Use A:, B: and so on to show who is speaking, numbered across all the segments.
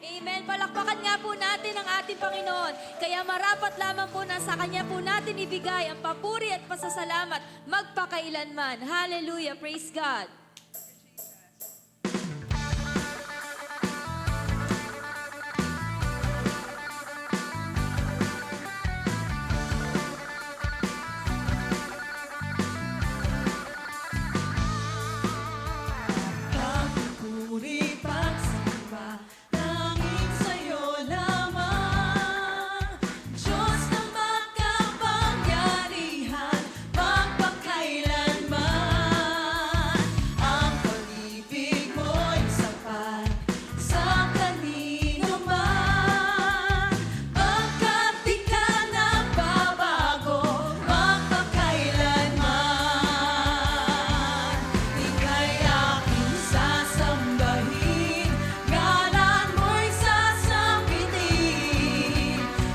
A: Amen. Palakpakan nga po natin ang ating Panginoon. Kaya marapat lamang po na sa Kanya po natin ibigay ang papuri at pasasalamat magpakailanman. Hallelujah. Praise God.
B: Papuri, pagsamba, langit sa'yo lamang. Diyos na makapangyarihan, magpakailanman. Ang pag-ibig mo'y sapat sa kanino man. Pagkat di ka nagbabago, magpakailanman. Ika'y aking sasambahin, ngalan mo'y sasambitin.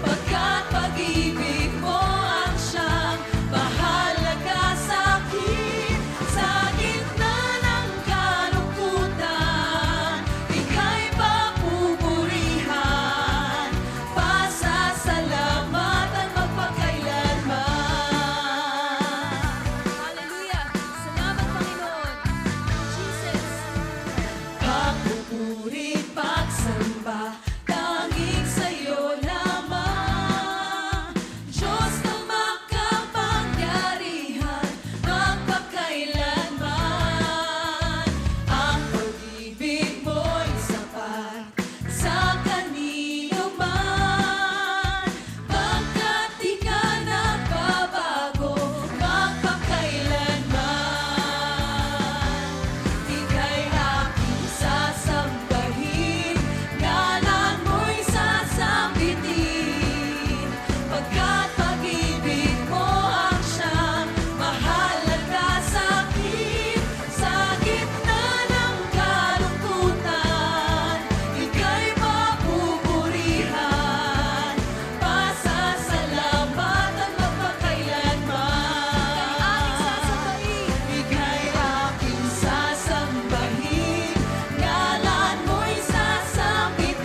B: Pagkat pag-ibig mo ang siyang mahalaga sa'kin. Sa gitna ng kalungkutan, ika'y papupurihan. Pasasalamatan magpakailanman.
A: Hallelujah. Salamat, Panginoon. Jesus.
B: Papupuri, pagsamba, tanging sa'yo lamang. Diyos na makapangyarihan, magpakailanman. Ang pag-ibig mo'y sapat sa kanino man. Pagkat di ka nagbabago, magpakailanman. Ika'y aking sasambahin, ngalan mo'y sasambitin. Pagkat pag-ibig mo ang siyang mahalaga sa'kin. Sa gitna ng kalungkutan, ika'y papupurihan. Pasasalamatan magpakailanman. Ika'y aking sasambahin, ngalan mo'y sasambitin.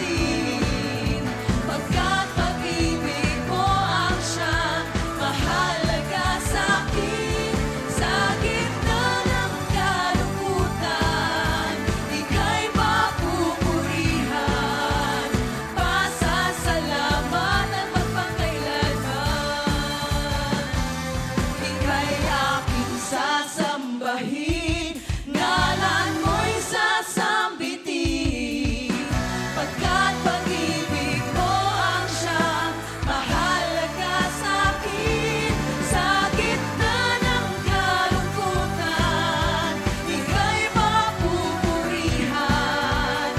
B: Pagkat pag-ibig mo ang siyang mahalaga sa'kin. Sa gitna ng kalungkutan, ika'y papupurihan. Pasasalamatan magpakailanman. Ika'y aking sasambahin, ngalan mo'y sasambitin. Pagkat pag-ibig mo ang siyang mahalaga sa'kin. Sa gitna ng kalungkutan, ika'y papupurihan.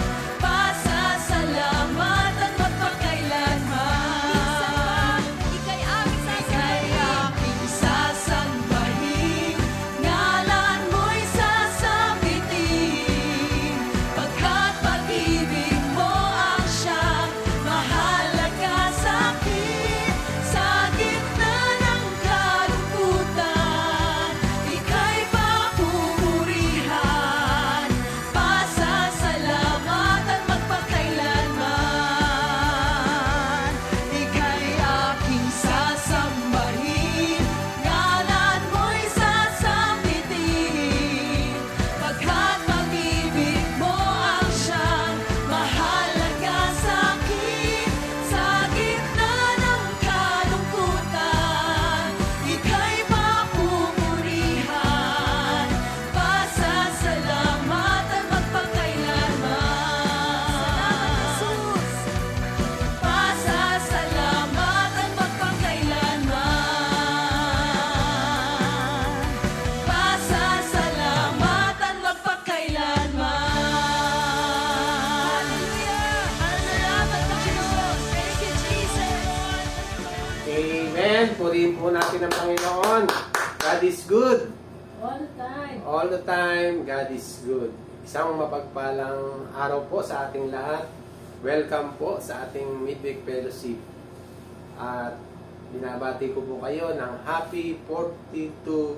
B: Pasasalamatan magpakailanman.
A: Ika'y aming
B: Ika'y aking sasambahin, ngalan mo'y sasambitin. Pagkat pag-ibig mo ang siyang mahalaga sa'kin. Sa gitna ng kalungkutan, ika'y papupurihan. Pasasalamatan magpakailanman. Ika'y aking sasambahin, ngalan mo'y sasambitin. Pagkat pag-ibig mo ang siyang mahalaga sa'kin. Sa gitna ng kalungkutan, ika'y papupurihan. Pasasalamatan magpakailanman.
A: Jesus.
B: Pasasalamatan magpakailanman. Pasasalamatan magpakailanman.
A: Salamat, Panginoon. Thank you, Jesus.
C: Amen. Purihin po natin ang Panginoon. God is good.
A: All the time.
C: All the time, God is good. Isang mapagpalang araw po sa ating lahat. Welcome po sa ating Midweek Fellowship. At binabati ko po kayo ng happy 42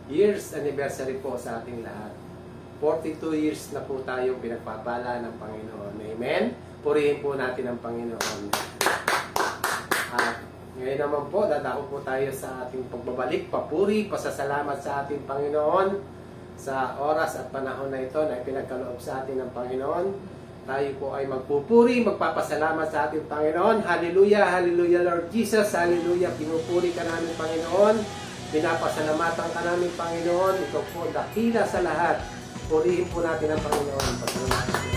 C: years anniversary po sa ating lahat. 42 years na po tayong pinagpapala ng Panginoon. Amen? Purihin po natin ang Panginoon. At ngayon naman po, dadako po tayo sa ating pagbabalik, papuri, pasasalamat sa ating Panginoon sa oras at panahon na ito na ipinagkaloob sa atin ng Panginoon. Tayo po ay magpupuri, magpapasalamat sa ating Panginoon. Hallelujah, hallelujah Lord Jesus, hallelujah. Pinupuri ka namin Panginoon, pinapasalamatan ka namin Panginoon. Ikaw po dakila sa lahat. Purihin po natin ang Panginoon. Pasalamatan po natin.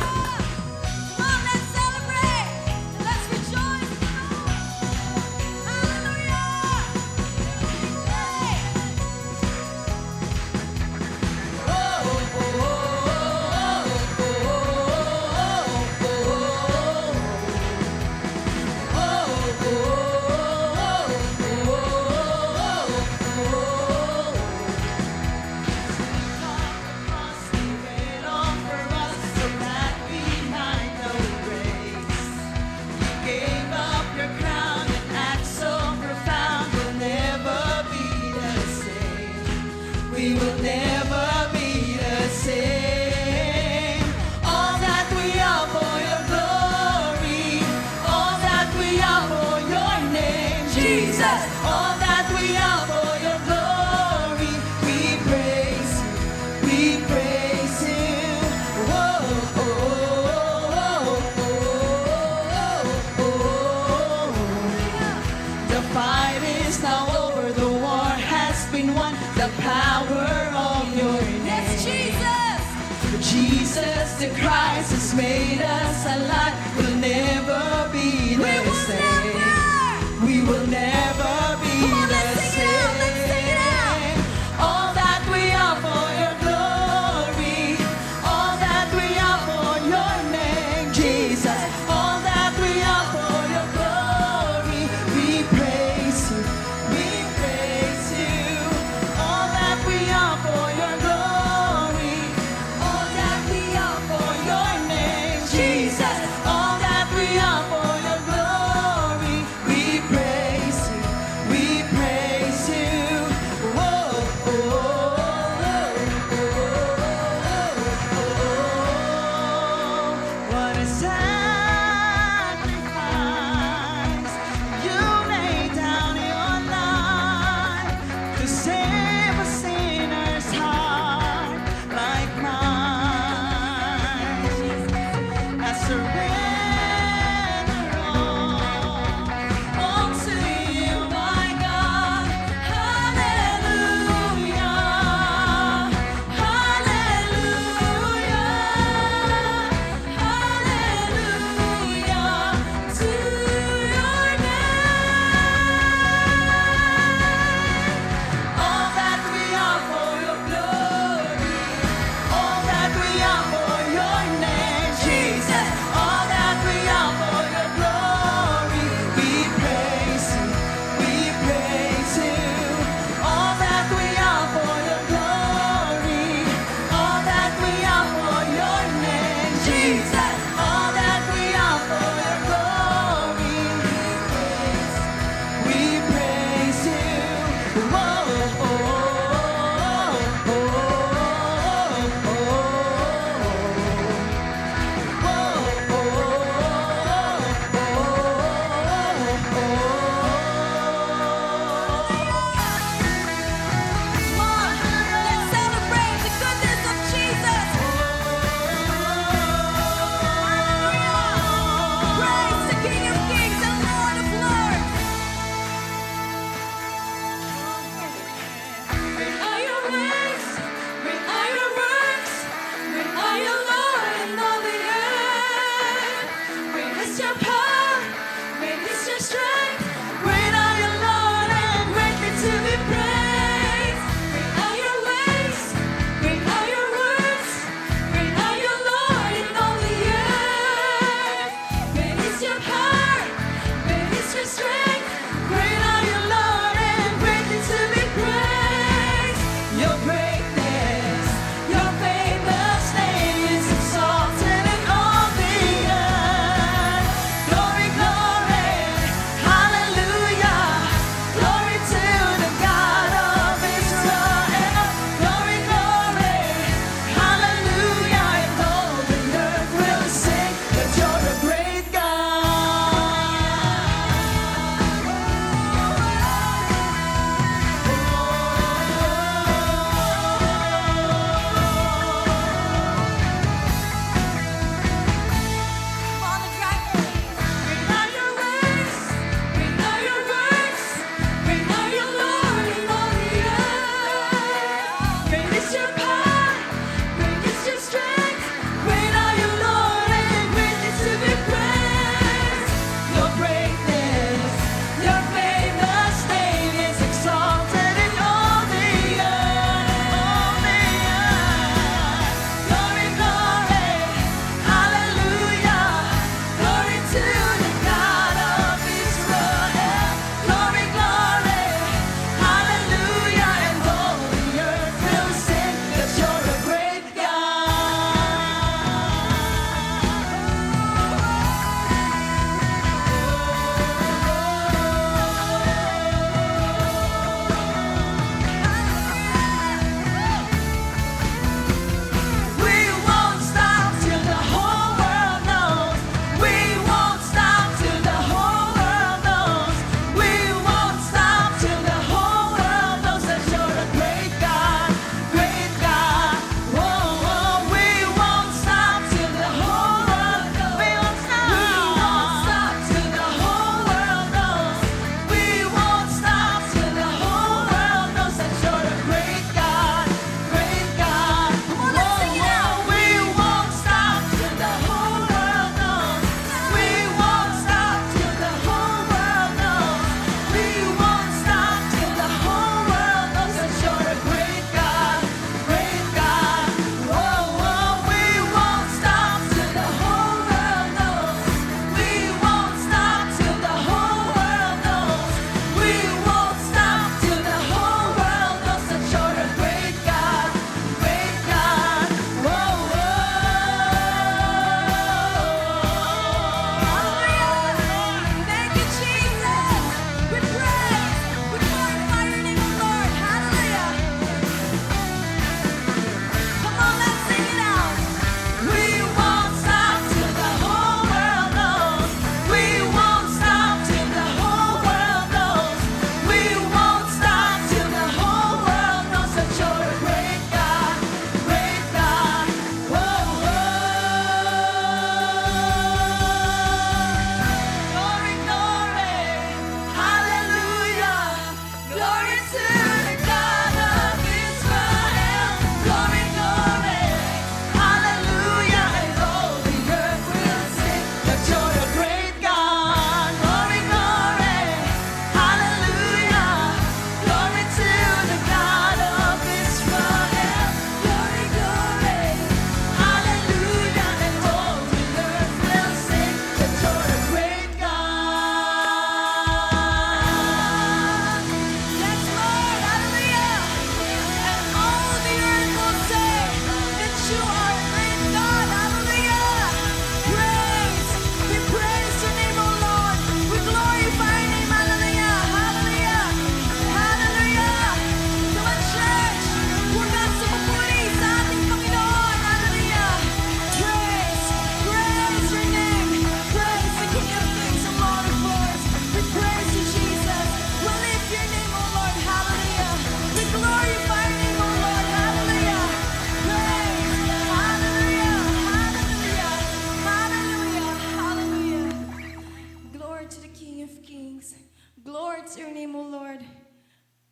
A: Come on, let's celebrate! Let's rejoice! Hallelujah!
B: We will never be the same. All that we are for your glory, all that we are for your name, Jesus. All that we are for your glory, we praise you, we praise you. Whoa, oh, oh, oh, oh, oh. The fight is now over, the war has been won. The power of your name.
A: Yes, Jesus!
B: Jesus the Christ has made us alive. We'll never be the same. We will never be
A: Come on,
B: the
A: let's sing it out, let's sing it out.
B: same. All that we are for your glory, all that we are for your name, Jesus. All that we are for your glory, we praise you, we praise you. All that we are for your glory, all that we are for your name, Jesus. All that we are for your glory, we praise you, we praise you. Whoa, oh, oh, oh, oh, oh. What a sacrifice. You laid down your life to save a sinner's heart like mine. I surrender all to you, my God. Hallelujah, hallelujah, hallelujah to your name. All that we are for your glory, all that we are for your name, Jesus. All that we are for your glory, we praise you, we praise you. All that we are for your glory, all that we are for your name, Jesus. All that we are for your glory, we praise you. Whoa, oh, oh, oh, oh, oh.
A: Come on, let's celebrate the goodness of Jesus!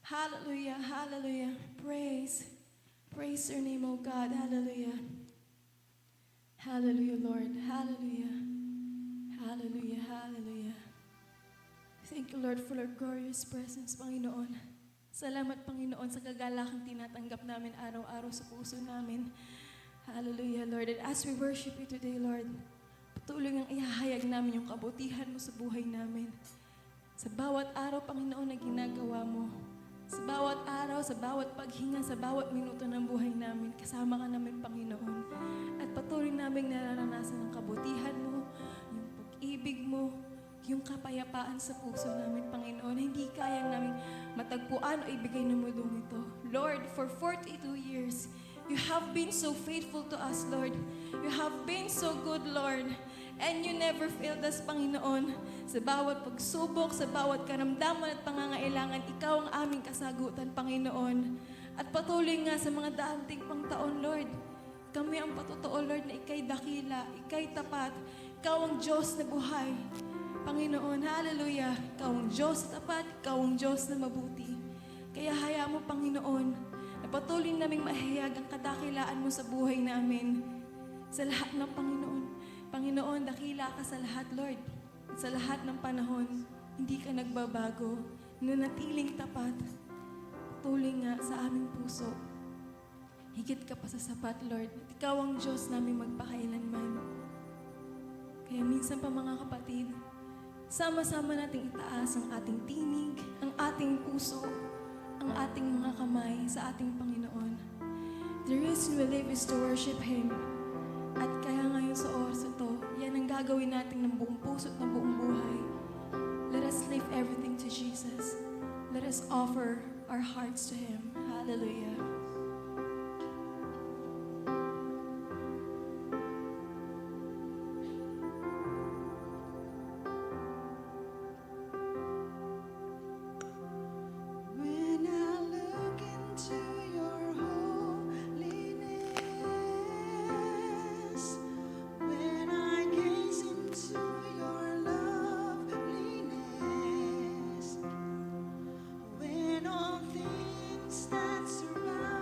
D: Hallelujah, hallelujah. Praise. Praise your name, O God. Hallelujah. Hallelujah, Lord. Hallelujah. Hallelujah, hallelujah. Thank you, Lord, for your glorious presence, Panginoon. Salamat, Panginoon, sa kagalakang tinatanggap namin araw-araw sa puso namin. Hallelujah, Lord. And as we worship you today, Lord, patuloy ngang ihahayag namin yung kabutihan mo sa buhay namin. Sa bawat araw, Panginoon, na ginagawa mo. Sa bawat araw, sa bawat paghinga, sa bawat minuto ng buhay namin, kasama ka namin, Panginoon. At patuloy namin nararanasan ang kabutihan mo, yung pag-ibig mo, yung kapayapaan sa puso namin, Panginoon. Hindi kaya namin matagpuan o ibigay ng mundong ito. Lord, for 42 years, you have been so faithful to us, Lord. You have been so good, Lord. And you never failed us, Panginoon. Sa bawat pagsubok, sa bawat karamdaman at pangangailangan, ikaw ang aming kasagutan, Panginoon. At patuloy nga sa mga daanting pang taon, Lord. Kami ang patotoo, Lord, na ika'y dakila, ika'y tapat. Ikaw ang Diyos na buhay. Panginoon, hallelujah. Ikaw ang Diyos na tapat, ikaw ang Diyos na mabuti. Kaya hayaan mo, Panginoon, na patuloy naming mahayag ang kadakilaan mo sa buhay namin. Sa lahat ng Panginoon. Panginoon, dakila ka sa lahat, Lord. At sa lahat ng panahon, hindi ka nagbabago, nanatiling tapat. Patuloy nga sa aming puso. Higit ka pa sa sapat, Lord. At ikaw ang Diyos namin magpakailanman. Kaya minsan pa, mga kapatid, sama-sama nating itaas ang ating tinig, ang ating puso, ang ating mga kamay sa ating Panginoon. The reason we live is to worship Him. At kaya ngayon sa oras ito, yan ang gagawin natin ng buong puso at ng buong buhay. Let us leave everything to Jesus. Let us offer our hearts to Him. Hallelujah.
B: When I look into your holiness, when I gaze into your loveliness, when all things that surround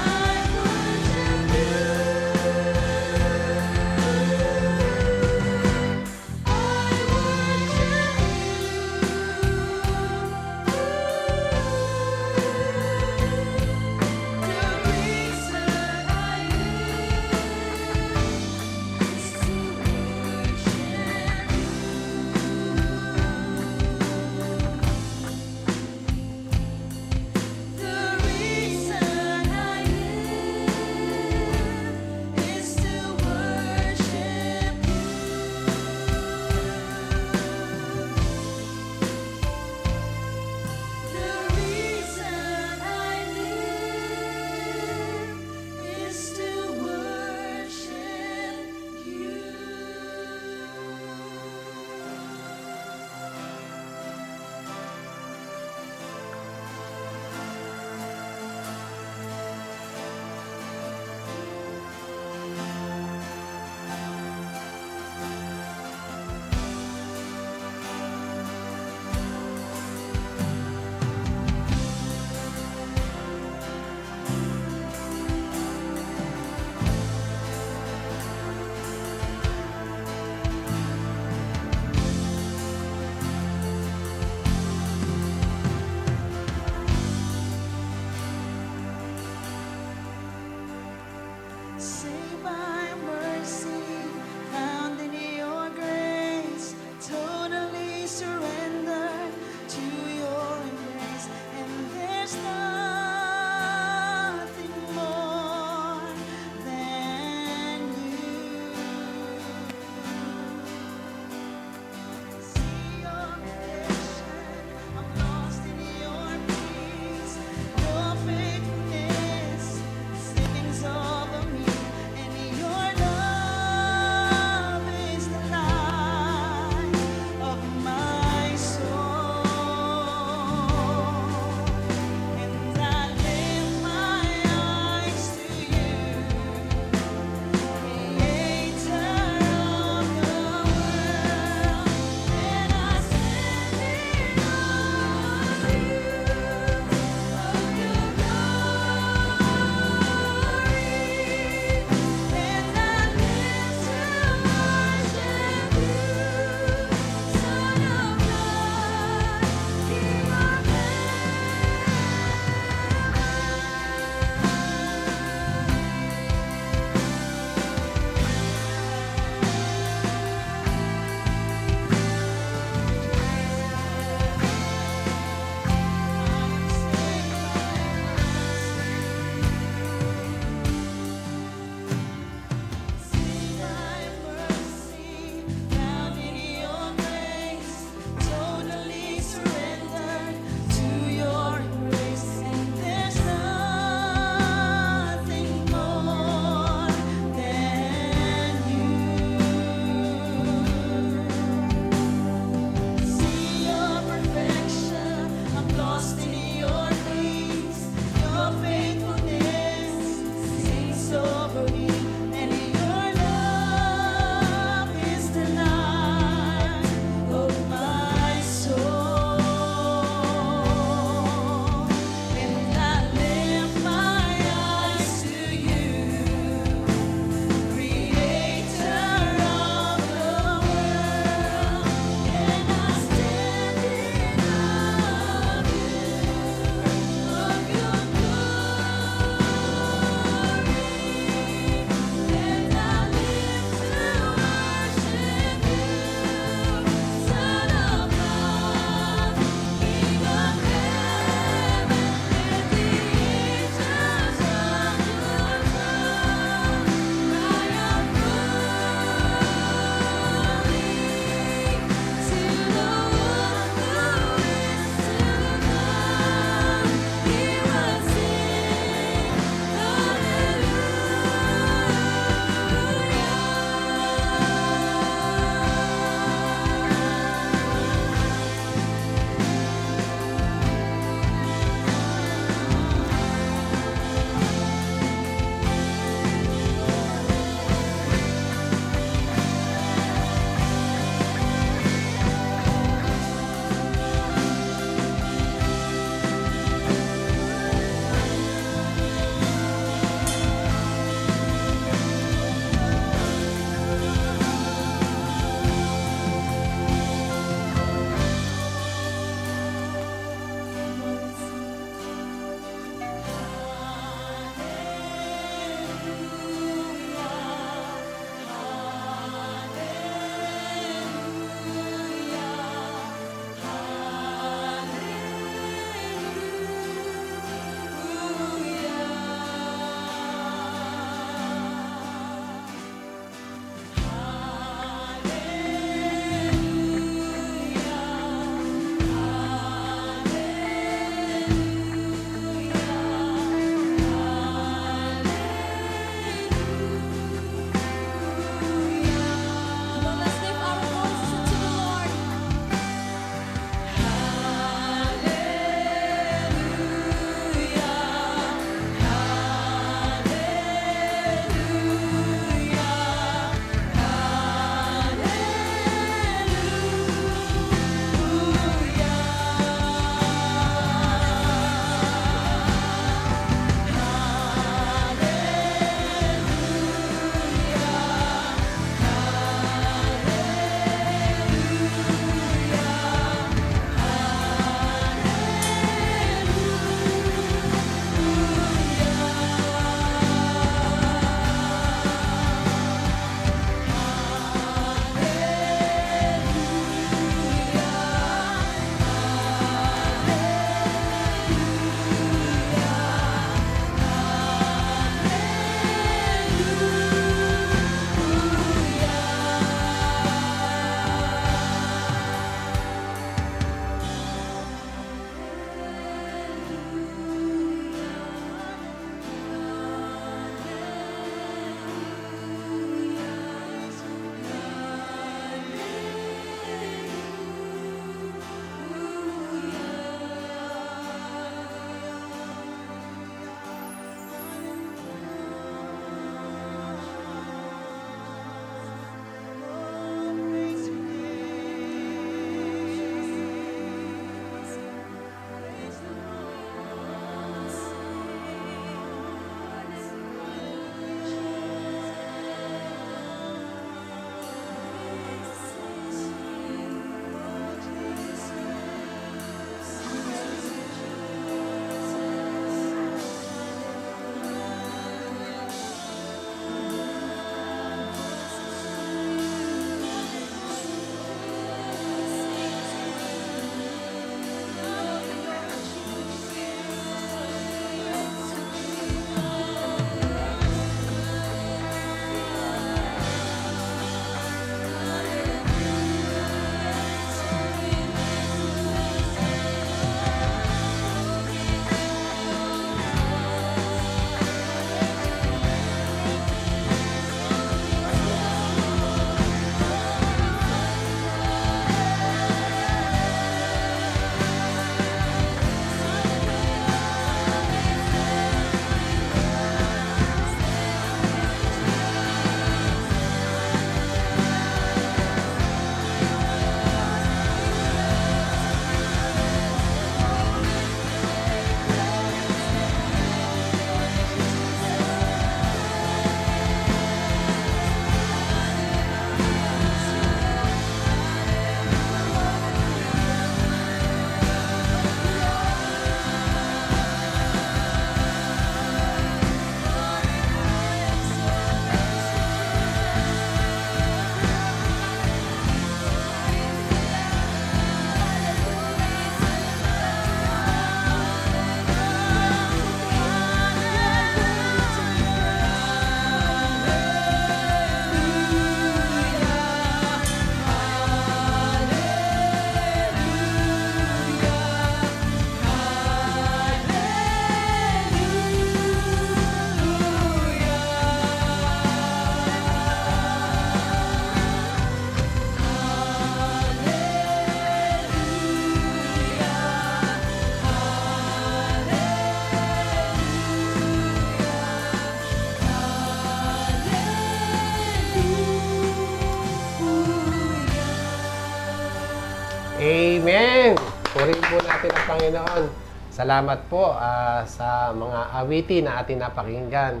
C: natin ang Panginoon. Salamat po sa mga awitin na ating napakinggan.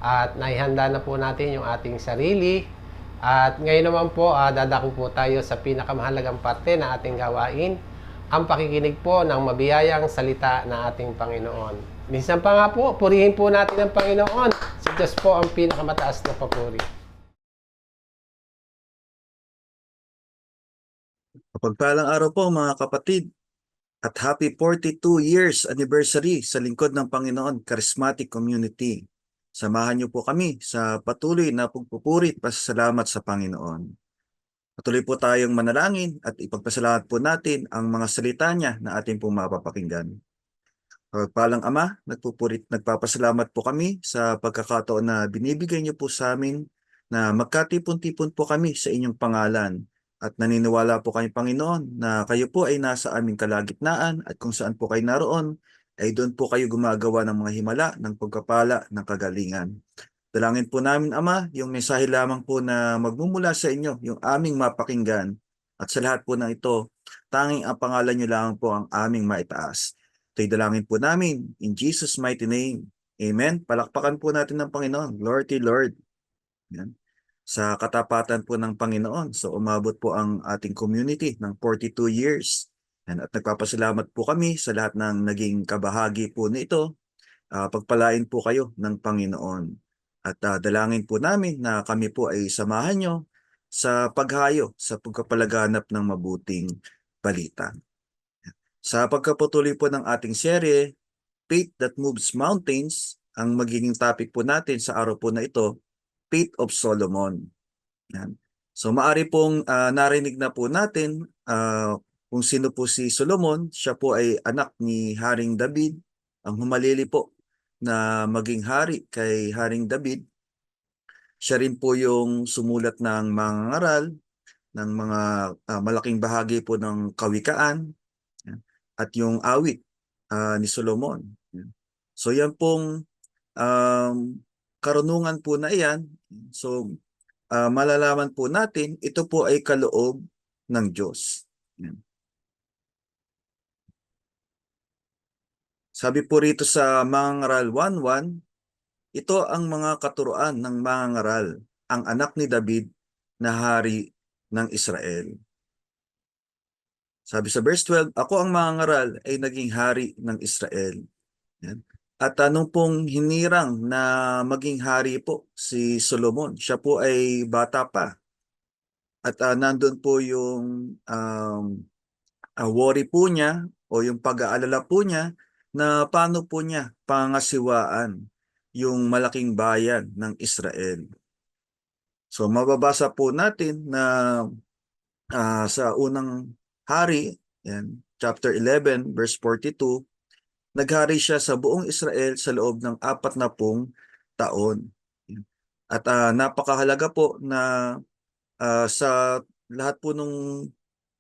C: At naihanda na po natin yung ating sarili. At ngayon naman po, dadako po tayo sa pinakamahalagang parte na ating gawain, ang pakikinig po ng mabiyayang salita ng ating Panginoon. Minsan pa nga po, purihin po natin ang Panginoon. Si Diyos po ang pinakamataas na papuri.
E: Mapagpalang araw po mga kapatid at happy 42 years anniversary sa lingkod ng Panginoon Charismatic Community. Samahan niyo po kami sa patuloy na pagpupuri at pasasalamat sa Panginoon. Patuloy po tayong manalangin at ipagpasalamat po natin ang mga salita niya na ating pong mapapakinggan. Pagpalang Ama, nagpapasalamat po kami sa pagkakataon na binibigay niyo po sa amin na magkatipon-tipon po kami sa inyong pangalan. At naniniwala po kami, Panginoon, na kayo po ay nasa aming kalagitnaan at kung saan po kayo naroon, ay doon po kayo gumagawa ng mga himala, ng pagkapala, ng kagalingan. Dalangin po namin, Ama, yung mensahe lamang po na magmumula sa inyo, yung aming mapakinggan. At sa lahat po ng ito, tanging ang pangalan niyo lamang po ang aming maitaas. Ito'y dalangin po namin in Jesus' mighty name. Amen. Palakpakan po natin ng Panginoon. Lord, Lord. Amen. Sa katapatan po ng Panginoon. So umabot po ang ating community ng 42 years. At nagpapasalamat po kami sa lahat ng naging kabahagi po nito. Pagpalain po kayo ng Panginoon. At dalangin po namin na kami po ay samahan nyo sa paghayo, sa pagkapalaganap ng mabuting balita. Sa pagkapatuloy po ng ating serye, Faith That Moves Mountains, ang magiging topic po natin sa araw po na ito, Faith of Solomon. Yan. So maari pong narinig na po natin kung sino po si Solomon. Siya po ay anak ni Haring David, ang humalili po na maging hari kay Haring David. Siya rin po yung sumulat ng mga ngaral, ng mga malaking bahagi po ng kawikaan, at yung awit ni Solomon. So yan pong karunungan po na iyan. So malalaman po natin, ito po ay kaloob ng Diyos. Yan. Sabi po rito sa Mga Ngaral 1:1, ito ang mga katuruan ng mga ngaral, ang anak ni David na hari ng Israel. Sabi sa verse 12, ako ang mga ngaral ay naging hari ng Israel. Yan. At nung pong hinirang na maging hari po si Solomon, siya po ay bata pa. At nandun po yung worry po niya o yung pag-aalala po niya na paano po niya pangasiwaan yung malaking bayan ng Israel. So mababasa po natin na sa unang hari, yan, chapter 11, verse 42, naghari siya sa buong Israel sa loob ng 40 taon. At napakahalaga po na sa lahat po nung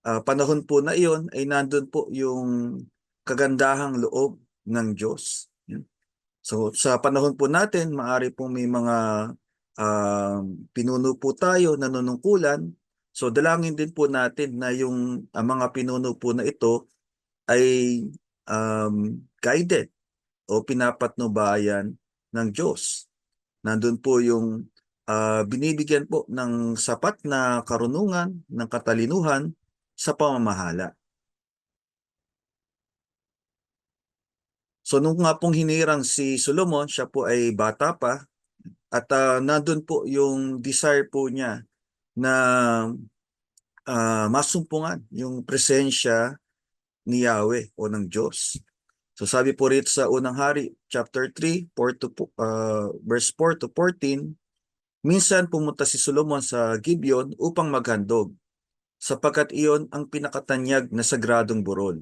E: panahon po na iyon ay nandun po yung kagandahang loob ng Diyos. So sa panahon po natin, maaari pong may mga pinuno po tayo, nanunungkulan. So dalangin din po natin na yung mga pinuno po na ito ay guided o pinapatnubayan ng Diyos. Nandun po yung binibigyan po ng sapat na karunungan, ng katalinuhan sa pamamahala. So nung nga pong hinirang si Solomon, siya po ay bata pa at nandun po yung desire po niya na masumpungan yung presensya ni Yahweh o ng Diyos. So sabi po rito sa unang hari, chapter 3, verse 4 to 14, minsan pumunta si Solomon sa Gibeon upang maghandog, sapagkat iyon ang pinakatanyag na sagradong burol.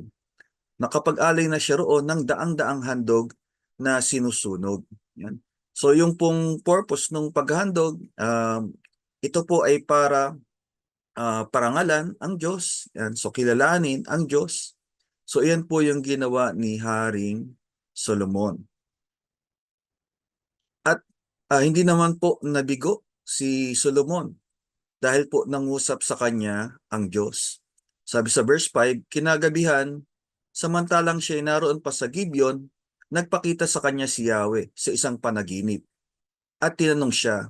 E: Nakapag-alay na siya roon ng daang-daang handog na sinusunog. Yan. So yung pong purpose ng paghandog, ito po ay para parangalan ang Diyos. Yan. So kilalanin ang Diyos. So iyan po yung ginawa ni Haring Solomon. At hindi naman po nabigo si Solomon dahil po nangusap sa kanya ang Diyos. Sabi sa verse 5, kinagabihan, Samantalang siya ay naroon pa sa Gibeon, nagpakita sa kanya si Yahweh sa isang panaginip. At tinanong siya,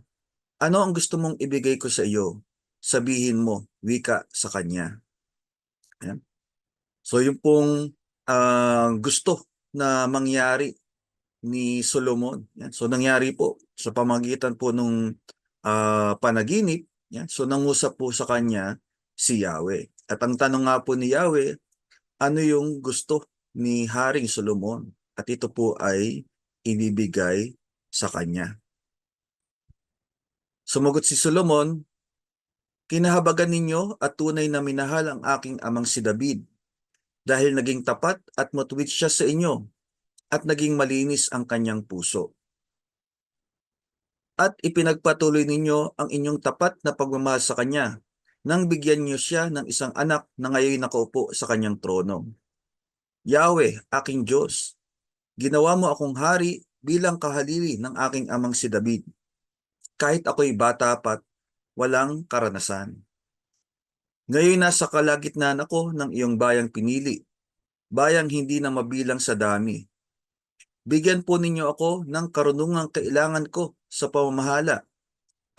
E: ano ang gusto mong ibigay ko sa iyo? Sabihin mo, wika sa kanya. Ayan. So yung pong gusto na mangyari ni Solomon. Yan. So nangyari po sa pamagitan po nung panaginip. Yan. So nangusap po sa kanya si Yahweh. At ang tanong nga po ni Yahweh, ano yung gusto ni Haring Solomon? At ito po ay ibibigay sa kanya. Sumagot si Solomon, kinahabagan ninyo at tunay na minahal ang aking amang si David dahil naging tapat at matuwid siya sa inyo at naging malinis ang kanyang puso. At ipinagpatuloy ninyo ang inyong tapat na pagmamahal sa kanya nang bigyan niyo siya ng isang anak na ngayon nakaupo sa kanyang trono. Yahweh, aking Diyos, ginawa mo akong hari bilang kahalili ng aking amang si David, kahit ako'y bata pa't walang karanasan. Ngayon nasa kalagitnaan ako ng iyong bayang pinili, bayang hindi na mabilang sa dami. Bigyan po ninyo ako ng karunungang kailangan ko sa pamamahala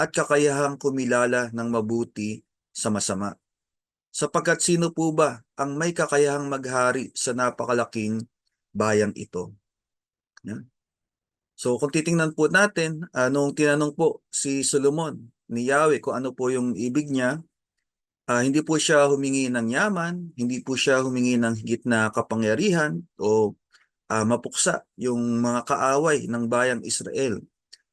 E: at kakayahang kumilala ng mabuti sa masama. Sapagkat sino po ba ang may kakayahang maghari sa napakalaking bayang ito? Yan. So kung titingnan po natin, nung tinanong po si Solomon ni Yahweh kung ano po yung ibig niya, hindi po siya humingi ng yaman, hindi po siya humingi ng higit na kapangyarihan o mapuksa yung mga kaaway ng bayang Israel.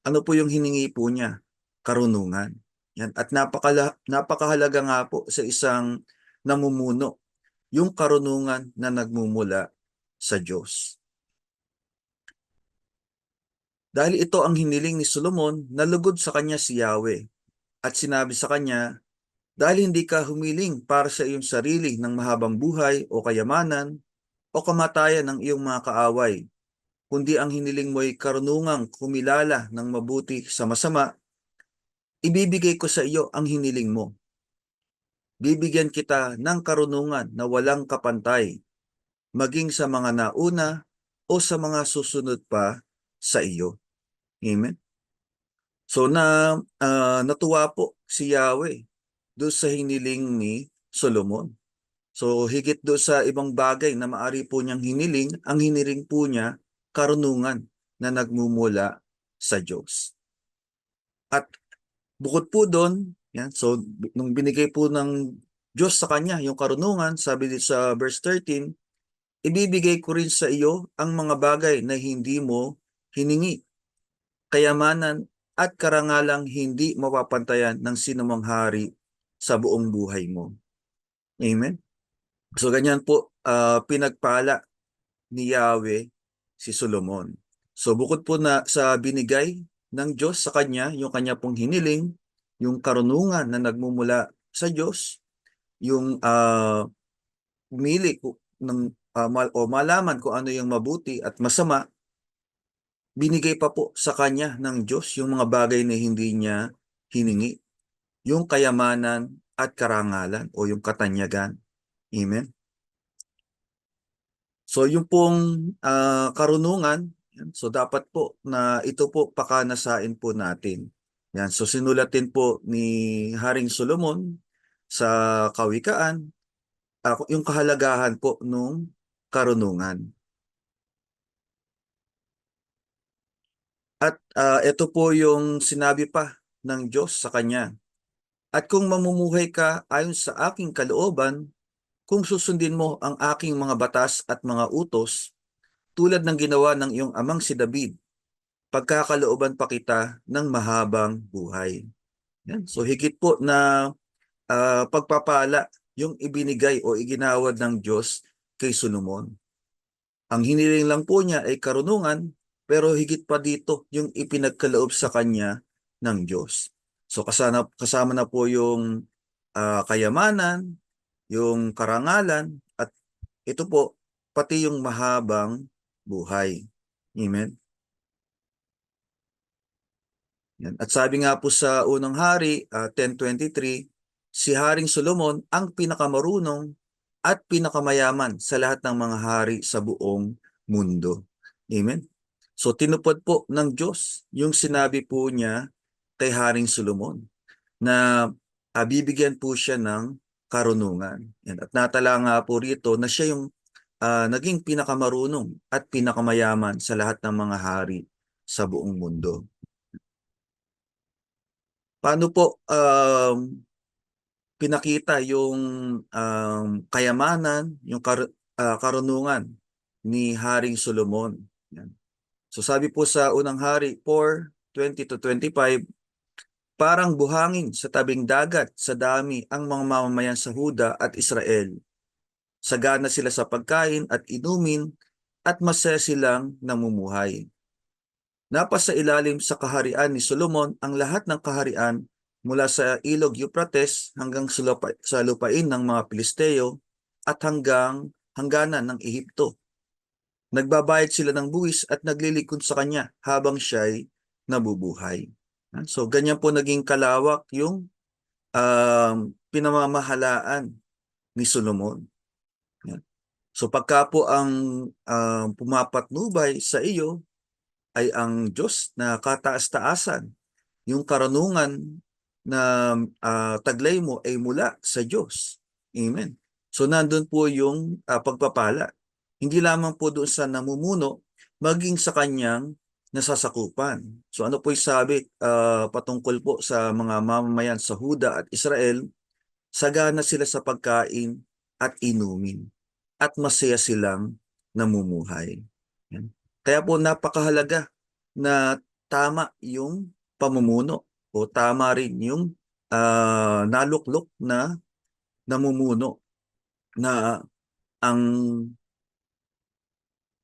E: Ano po yung hiningi po niya? Karunungan. Yan. At napakahalaga nga po sa isang namumuno, yung karunungan na nagmumula sa Diyos. Dahil ito ang hiniling ni Solomon, nalugod sa kanya si Yahweh at sinabi sa kanya, dahil hindi ka humiling para sa iyong sarili ng mahabang buhay o kayamanan o kamatayan ng iyong mga kaaway, kundi ang hiniling mo'y karunungang kumilala ng mabuti sa masama, ibibigay ko sa iyo ang hiniling mo. Bibigyan kita ng karunungan na walang kapantay, maging sa mga nauna o sa mga susunod pa sa iyo. Amen? So natuwa po si Yahweh doon sa hiniling ni Solomon. So higit doon sa ibang bagay na maari po niyang hiniling, ang hiniling po niya karunungan na nagmumula sa Diyos. At bukod po doon, yan, so nung binigay po ng Diyos sa kanya yung karunungan, sabi dito sa verse 13, ibibigay ko rin sa iyo ang mga bagay na hindi mo hiningi, kayamanan at karangalang hindi mapapantayan ng sinumang hari sa buong buhay mo. Amen? So ganyan po pinagpala ni Yahweh si Solomon. So bukod po na sa binigay ng Diyos sa kanya, yung kanya pong hiniling, yung karunungan na nagmumula sa Diyos, yung pumili ng o malaman kung ano yung mabuti at masama, binigay pa po sa kanya ng Diyos yung mga bagay na hindi niya hiningi, yung kayamanan at karangalan o yung katanyagan. Amen? So yung pong karunungan, so dapat po na ito po pakanasain po natin. Yan, so sinulatin po ni Haring Solomon sa Kawikaan yung kahalagahan po nung karunungan. At ito po yung sinabi pa ng Diyos sa kanya. At kung mamumuhay ka ayon sa aking kalooban, kung susundin mo ang aking mga batas at mga utos, tulad ng ginawa ng iyong amang si David, pagkakalooban pa kita ng mahabang buhay. Yan. So higit po na pagpapala yung ibinigay o iginawad ng Diyos kay Solomon. Ang hiniling lang po niya ay karunungan, pero higit pa dito yung ipinagkaloob sa kanya ng Diyos. So kasama na po yung kayamanan, yung karangalan, at ito po, pati yung mahabang buhay. Amen? Yan. At sabi nga po sa unang hari, 10:23, si Haring Solomon ang pinakamarunong at pinakamayaman sa lahat ng mga hari sa buong mundo. Amen. So tinupad po ng Diyos yung sinabi po niya kay Haring Solomon na bibigyan po siya ng karunungan. Yan. At natala nga po rito na siya yung naging pinakamarunong at pinakamayaman sa lahat ng mga hari sa buong mundo. Paano po pinakita yung kayamanan, yung karunungan ni Haring Solomon? Yan. So sabi po sa unang hari 4:20-25, parang buhangin sa tabing dagat sa dami ang mga mamamayan sa Huda at Israel. Sagana sila sa pagkain at inumin at masaya silang namumuhay. Napasa ilalim sa kaharian ni Solomon ang lahat ng kaharian mula sa ilog Euphrates hanggang sa lupain ng mga Pilisteo at hangganan ng Ehipto. Nagbabayad sila ng buwis at naglilikod sa kanya habang siya'y nabubuhay. So ganyan po naging kalawak yung pinamamahalaan ni Solomon. Yan. So pagka po ang pumapatnubay sa iyo ay ang Diyos na kataas-taasan, yung karunungan na taglay mo ay mula sa Diyos. Amen. So nandun po yung pagpapala. Hindi lamang po doon sa namumuno, maging sa kanyang nasasakupan. So ano po yung sabi patungkol po sa mga mamamayan sa Huda at Israel? Sagana sila sa pagkain at inumin at masaya silang namumuhay. Yan. Kaya po napakahalaga na tama yung pamumuno o tama rin yung naluklok na namumuno na ang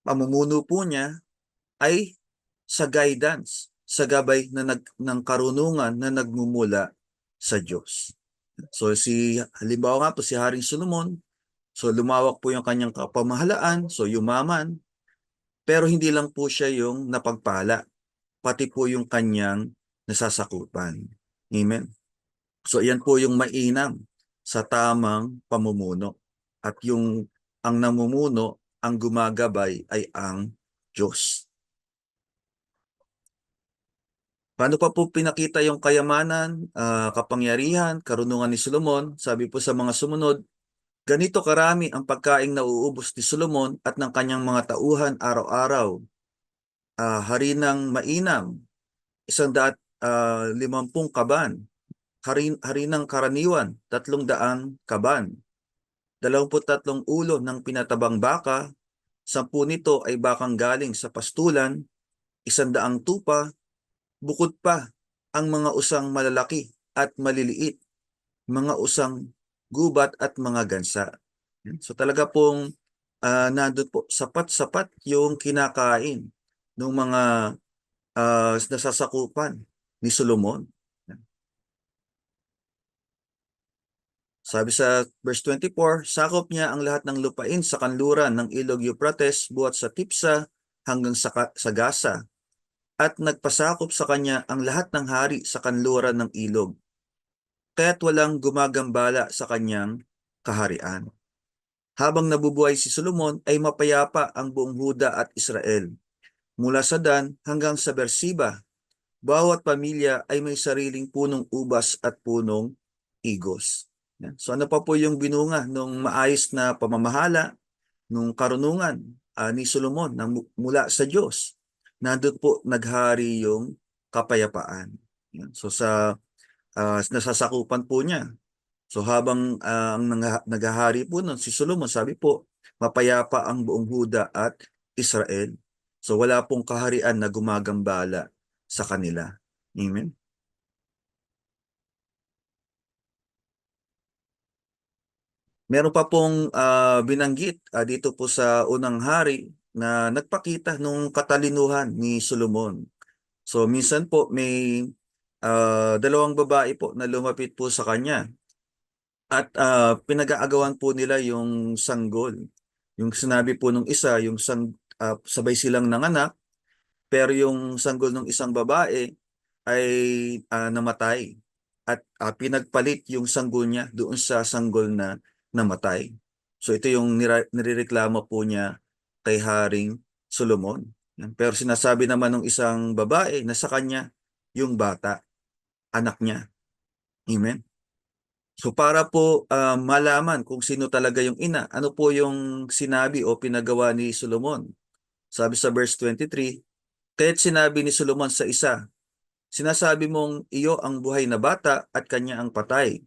E: pamumuno po niya ay sa guidance, sa gabay ng karunungan na nagmumula sa Diyos. So halimbawa nga po si Haring Solomon, so lumawak po yung kanyang kapamahalaan, so yumaman, pero hindi lang po siya yung napagpala, pati po yung kanyang nasasakupan. Amen. So yan po yung mainam sa tamang pamumuno. At ang namumuno, ang gumagabay ay ang Diyos. Paano pa po pinakita yung kayamanan, kapangyarihan, karunungan ni Solomon? Sabi po sa mga sumunod, ganito karami ang pagkaing nauubos ni Solomon at ng kanyang mga tauhan araw-araw. Harinang mainam, 150 kaban. Harinang karaniwan, 300 kaban. 23 ulo ng pinatabang baka, 10 nito ay bakang galing sa pastulan, 100 tupa, bukod pa ang mga usang malalaki at maliliit, mga usang gubat at mga gansa. So talaga pong nandun po sapat-sapat yung kinakain ng mga nasasakupan ni Solomon. Sabi sa verse 24, sakop niya ang lahat ng lupain sa kanluran ng ilog Euphrates buhat sa Tipsa hanggang sa Gaza, at nagpasakop sa kanya ang lahat ng hari sa kanluran ng ilog, kaya't walang gumagambala sa kanyang kaharian. Habang nabubuhay si Solomon ay mapayapa ang buong Huda at Israel. Mula sa Dan hanggang sa Beersheba, bawat pamilya ay may sariling punong ubas at punong igos. So ano pa po yung binunga ng maayos na pamamahala, nung karunungan ni Solomon na mula sa Diyos? Nandun po naghari yung kapayapaan. So sa nasasakupan po niya. So habang ang naghahari po nun si Solomon, sabi po, mapayapa ang buong Huda at Israel. So wala pong kaharian na gumagambala sa kanila. Amen. Meron pa pong binanggit dito po sa unang hari na nagpakita nung katalinuhan ni Solomon. So minsan po may dalawang babae po na lumapit po sa kanya at pinag-aagawan po nila yung sanggol. Yung sinabi po nung isa, yung sabay silang nanganak, pero yung sanggol ng isang babae ay namatay at pinagpalit yung sanggol niya doon sa sanggol na namatay. So ito yung nirereklamo po niya kay Haring Solomon. Yan. Pero sinasabi naman ng isang babae na sa kanya yung bata, anak niya. Amen. So para po malaman kung sino talaga yung ina, ano po yung sinabi o pinagawa ni Solomon? Sabi sa verse 23, kaya't sinabi ni Solomon sa isa, sinasabi mong iyo ang buhay na bata at kanya ang patay.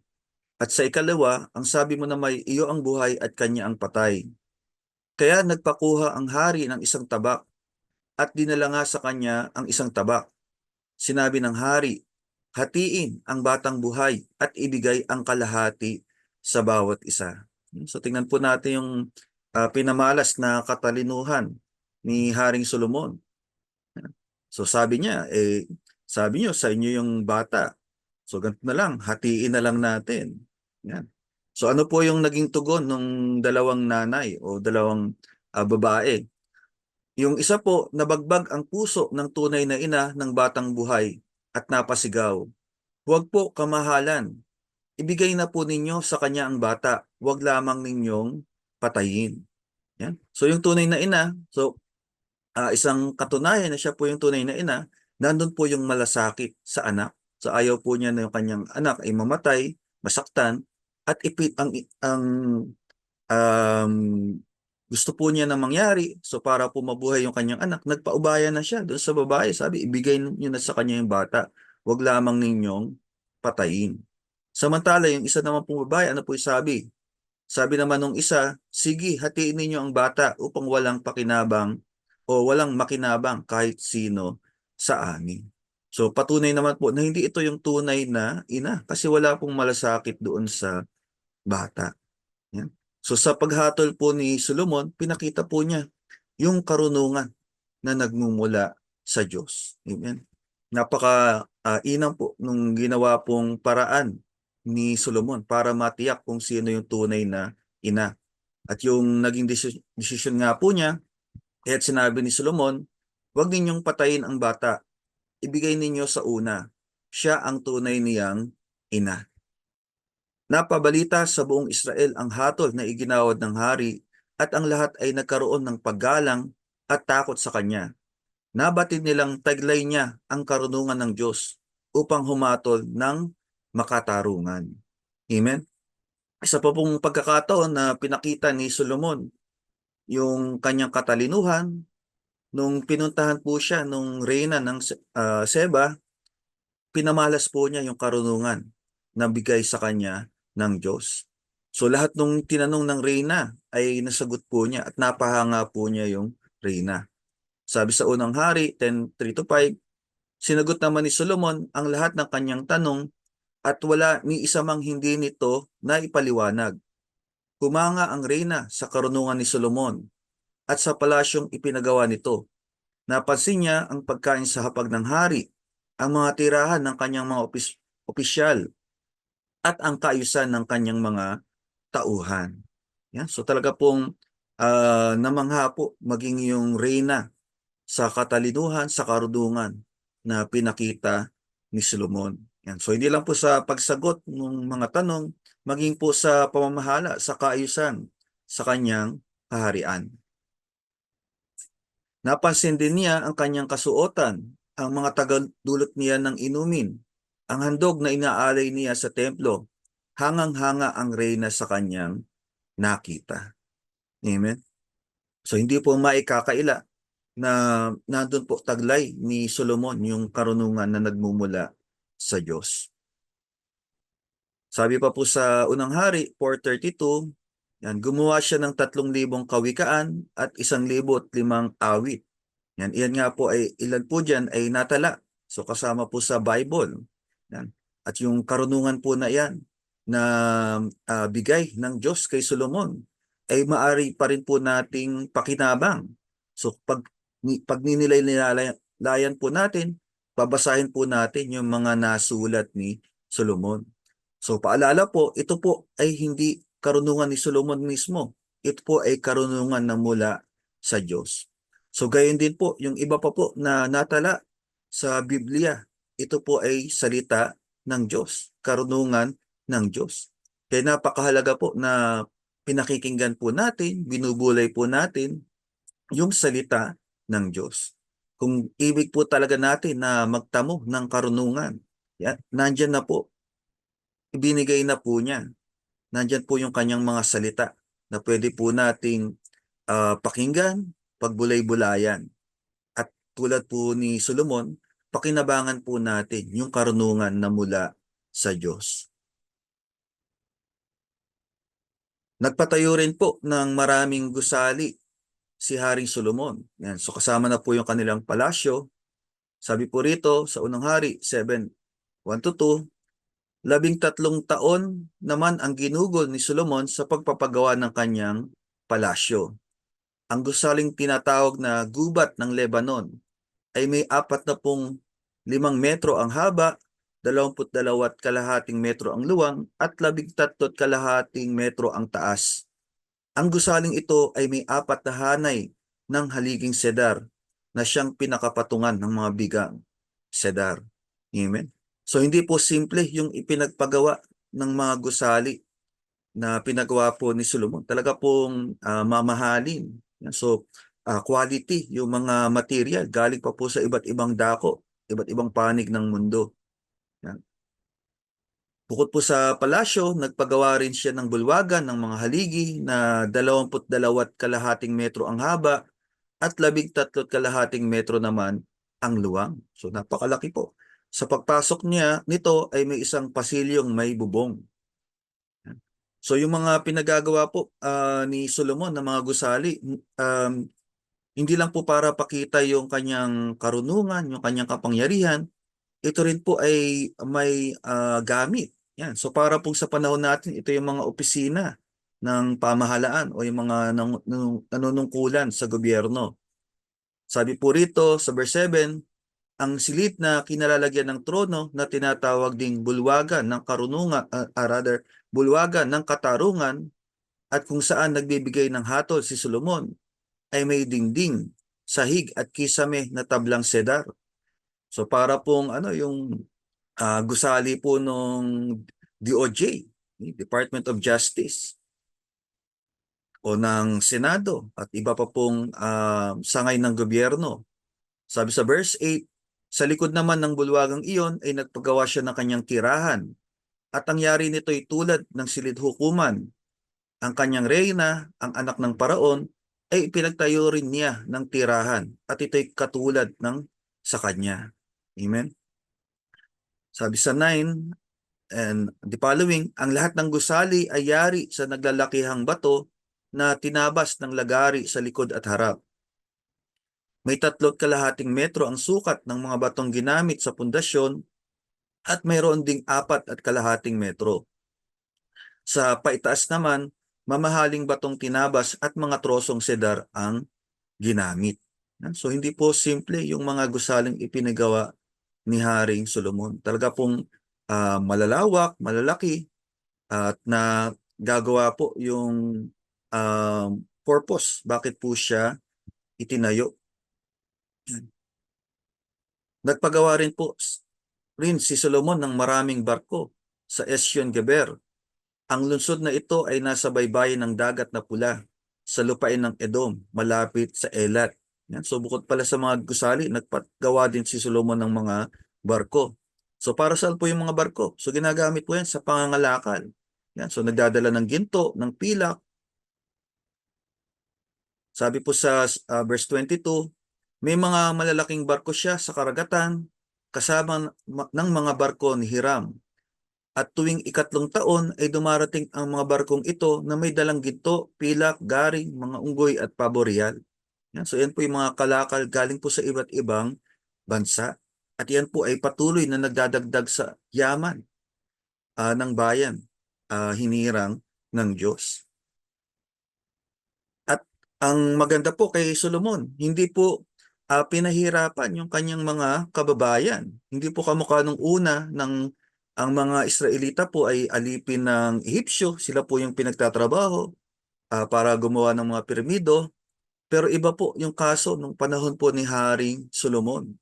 E: At sa ikalawa, ang sabi mo na may iyo ang buhay at kanya ang patay. Kaya nagpakuha ang hari ng isang tabak at dinala nga sa kanya ang isang tabak. Sinabi ng hari, hatiin ang batang buhay at ibigay ang kalahati sa bawat isa. So tingnan po natin yung pinamalas na katalinuhan ni Haring Solomon. So sabi niya, sabi niyo sa inyo yung bata. So ganito na lang, hatiin na lang natin. Yan. So ano po yung naging tugon ng dalawang nanay o dalawang babae? Yung isa po, nabagbag ang puso ng tunay na ina ng batang buhay at napasigaw. Huwag po kamahalan. Ibigay na po ninyo sa kanya ang bata. Huwag lamang ninyong patayin. Yan. So yung tunay na ina, isang katunayan na siya po yung tunay na ina, nandun po yung malasakit sa anak. So ayaw po niya na yung kanyang anak ay mamatay, masaktan, at um, gusto po niya na mangyari. So para po mabuhay yung kanyang anak, nagpaubaya na siya doon sa babae. Sabi, ibigay niyo na sa kanya yung bata. Huwag lamang ninyong patayin. Samantala, yung isa naman pong babae, ano po yung sabi? Sabi naman nung isa, sige, hatiin ninyo ang bata upang walang pakinabang o walang makinabang kahit sino sa amin. So patunay naman po na hindi ito yung tunay na ina kasi wala pong malasakit doon sa bata. Yan. So sa paghatol po ni Solomon, pinakita po niya yung karunungan na nagmumula sa Diyos. Amen. Inang po nung ginawa pong paraan ni Solomon para matiyak kung sino yung tunay na ina. At yung naging desisyon nga po niya, kaya't sinabi ni Solomon, huwag ninyong patayin ang bata. Ibigay ninyo sa una. Siya ang tunay niyang ina. Napabalita sa buong Israel ang hatol na iginawad ng hari at ang lahat ay nagkaroon ng paggalang at takot sa kanya. Nabatid nilang taglay niya ang karunungan ng Diyos upang humatol ng makatarungan. Amen? Isa pa pong pagkakataon na pinakita ni Solomon yung kanyang katalinuhan nung pinuntahan po siya nung reyna ng Seba, pinamalas po niya yung karunungan na bigay sa kanya ng Diyos. So lahat nung tinanong ng reyna ay nasagot po niya at napahanga po niya yung reyna. Sabi sa unang hari, 10:3-5, sinagot naman ni Solomon ang lahat ng kanyang tanong at wala ni isa mang hindi nito na ipaliwanag. Humanga ang reyna sa karunungan ni Solomon at sa palasyong ipinagawa nito. Napansin niya ang pagkain sa hapag ng hari, ang mga tirahan ng kanyang mga opisyal, at ang kaayusan ng kanyang mga tauhan. Yan. So talaga pong namangha po maging yung reyna sa katalinuhan, sa karunungan na pinakita ni Solomon. Yan. So hindi lang po sa pagsagot ng mga tanong, maging po sa pamamahala, sa kaayusan sa kanyang kaharian. Napansin din niya ang kanyang kasuotan, ang mga tagadulot niya ng inumin, ang handog na inaalay niya sa templo, hangang-hanga ang reyna sa kanyang nakita. Amen? So hindi po maikakaila na nandun po taglay ni Solomon yung karunungan na nagmumula sa Diyos. Sabi pa po sa unang hari, 4:32, yan, gumawa siya ng 3,000 kawikaan at 1,005 awit. Yan, iyan nga po ay, ilan po dyan ay natala. So kasama po sa Bible. Yan. At yung karunungan po na yan na bigay ng Diyos kay Solomon ay maari pa rin po nating pakinabang. So pag ninilay-nilayan po natin, babasahin po natin yung mga nasulat ni Solomon. So paalala po, ito po ay hindi karunungan ni Solomon mismo. Ito po ay karunungan na mula sa Diyos. So gayon din po, yung iba pa po na natala sa Biblia, ito po ay salita ng Diyos, karunungan ng Diyos. Kaya napakahalaga po na pinakikinggan po natin, binubulay po natin yung salita ng Diyos. Kung ibig po talaga natin na magtamo ng karunungan, yan, nandyan na po, ibinigay na po niya. Nandyan po yung kanyang mga salita na pwede po nating pakinggan, pagbulay-bulayan. At tulad po ni Solomon, pakinabangan po natin yung karunungan na mula sa Diyos. Nagpatayo rin po ng maraming gusali si Haring Solomon. Yan. So kasama na po yung kanilang palasyo. Sabi po rito sa unang hari, 7:1-2, 13 taon naman ang ginugol ni Solomon sa pagpapagawa ng kanyang palasyo. Ang gusaling tinatawag na gubat ng Lebanon ay may 45 metro ang haba, 22.5 metro ang luwang, at 13.5 metro ang taas. Ang gusaling ito ay may 4 na hanay ng haliging sedar na siyang pinakapatungan ng mga bigang sedar. Amen. So hindi po simple yung ipinagpagawa ng mga gusali na pinagawa po ni Solomon. Talaga pong mamahalin. So quality yung mga material galing pa po sa iba't ibang dako, iba't ibang panig ng mundo. Yan. Bukod po sa palasyo, nagpagawa rin siya ng bulwagan ng mga haligi na 22.5 metro ang haba at 13.5 metro naman ang luwang. So napakalaki po. Sa pagpasok niya nito ay may isang pasilyong may bubong. So yung mga pinagagawa po ni Solomon na mga gusali, hindi lang po para pakita yung kanyang karunungan, yung kanyang kapangyarihan, ito rin po ay may gamit. Yan. So para po sa panahon natin, ito yung mga opisina ng pamahalaan o yung mga nanunungkulan sa gobyerno. Sabi po rito sa verse 7, ang silid na kinalalagyan ng trono na tinatawag ding bulwagan ng karunungan, bulwagan ng katarungan, at kung saan nagbibigay ng hatol si Solomon, ay may dingding, sahig at kisame na tablang sedar. So para pong yung gusali po nung DOJ, Department of Justice, o ng Senado at iba pa pong sangay ng gobyerno. Sabi sa verse 8, sa likod naman ng bulwagang iyon ay nagpagawa siya ng kanyang tirahan. At ang yari nito ay tulad ng silid hukuman. Ang kanyang reyna, ang anak ng paraon, ay ipinagtayo rin niya ng tirahan. At ito'y katulad ng sa kanya. Amen? Sabi sa 9 and the following, ang lahat ng gusali ay yari sa naglalakihang bato na tinabas ng lagari sa likod at harap. May 3.5 metro ang sukat ng mga batong ginamit sa pundasyon at mayroon ding 4.5 metro. Sa paitaas naman, mamahaling batong tinabas at mga trosong sedar ang ginamit. So hindi po simple yung mga gusaling ipinagawa ni Haring Solomon. Talaga pong malalawak, malalaki, at na gagawa po yung purpose. Bakit po siya itinayo? Nagpagawa rin po si Solomon ng maraming barko sa Esyon-Geber. Ang lungsod na ito ay nasa baybayin ng dagat na pula sa lupain ng Edom, malapit sa Elat. Yan. So bukod pala sa mga gusali, nagpagawa din si Solomon ng mga barko. So para saan po yung mga barko? So ginagamit po yan sa pangangalakal. Yan. So nagdadala ng ginto, ng pilak. Sabi po sa verse 22, may mga malalaking barko siya sa karagatan, kasama ng mga barko ni Hiram. At tuwing 3 taon ay dumarating ang mga barkong ito na may dalang ginto, pilak, garing, mga unggoy at paboreal. Yan. So yan po yung mga kalakal galing po sa iba't ibang bansa. At yan po ay patuloy na nagdadagdag sa yaman ng bayan, hinirang ng Diyos. At ang maganda po kay Solomon, hindi po pinahirapan yung kanyang mga kababayan. Hindi po kamukha nung una ang mga Israelita po ay alipin ng Ehipsyo. Sila po yung pinagtatrabaho para gumawa ng mga piramido. Pero iba po yung kaso nung panahon po ni Haring Solomon.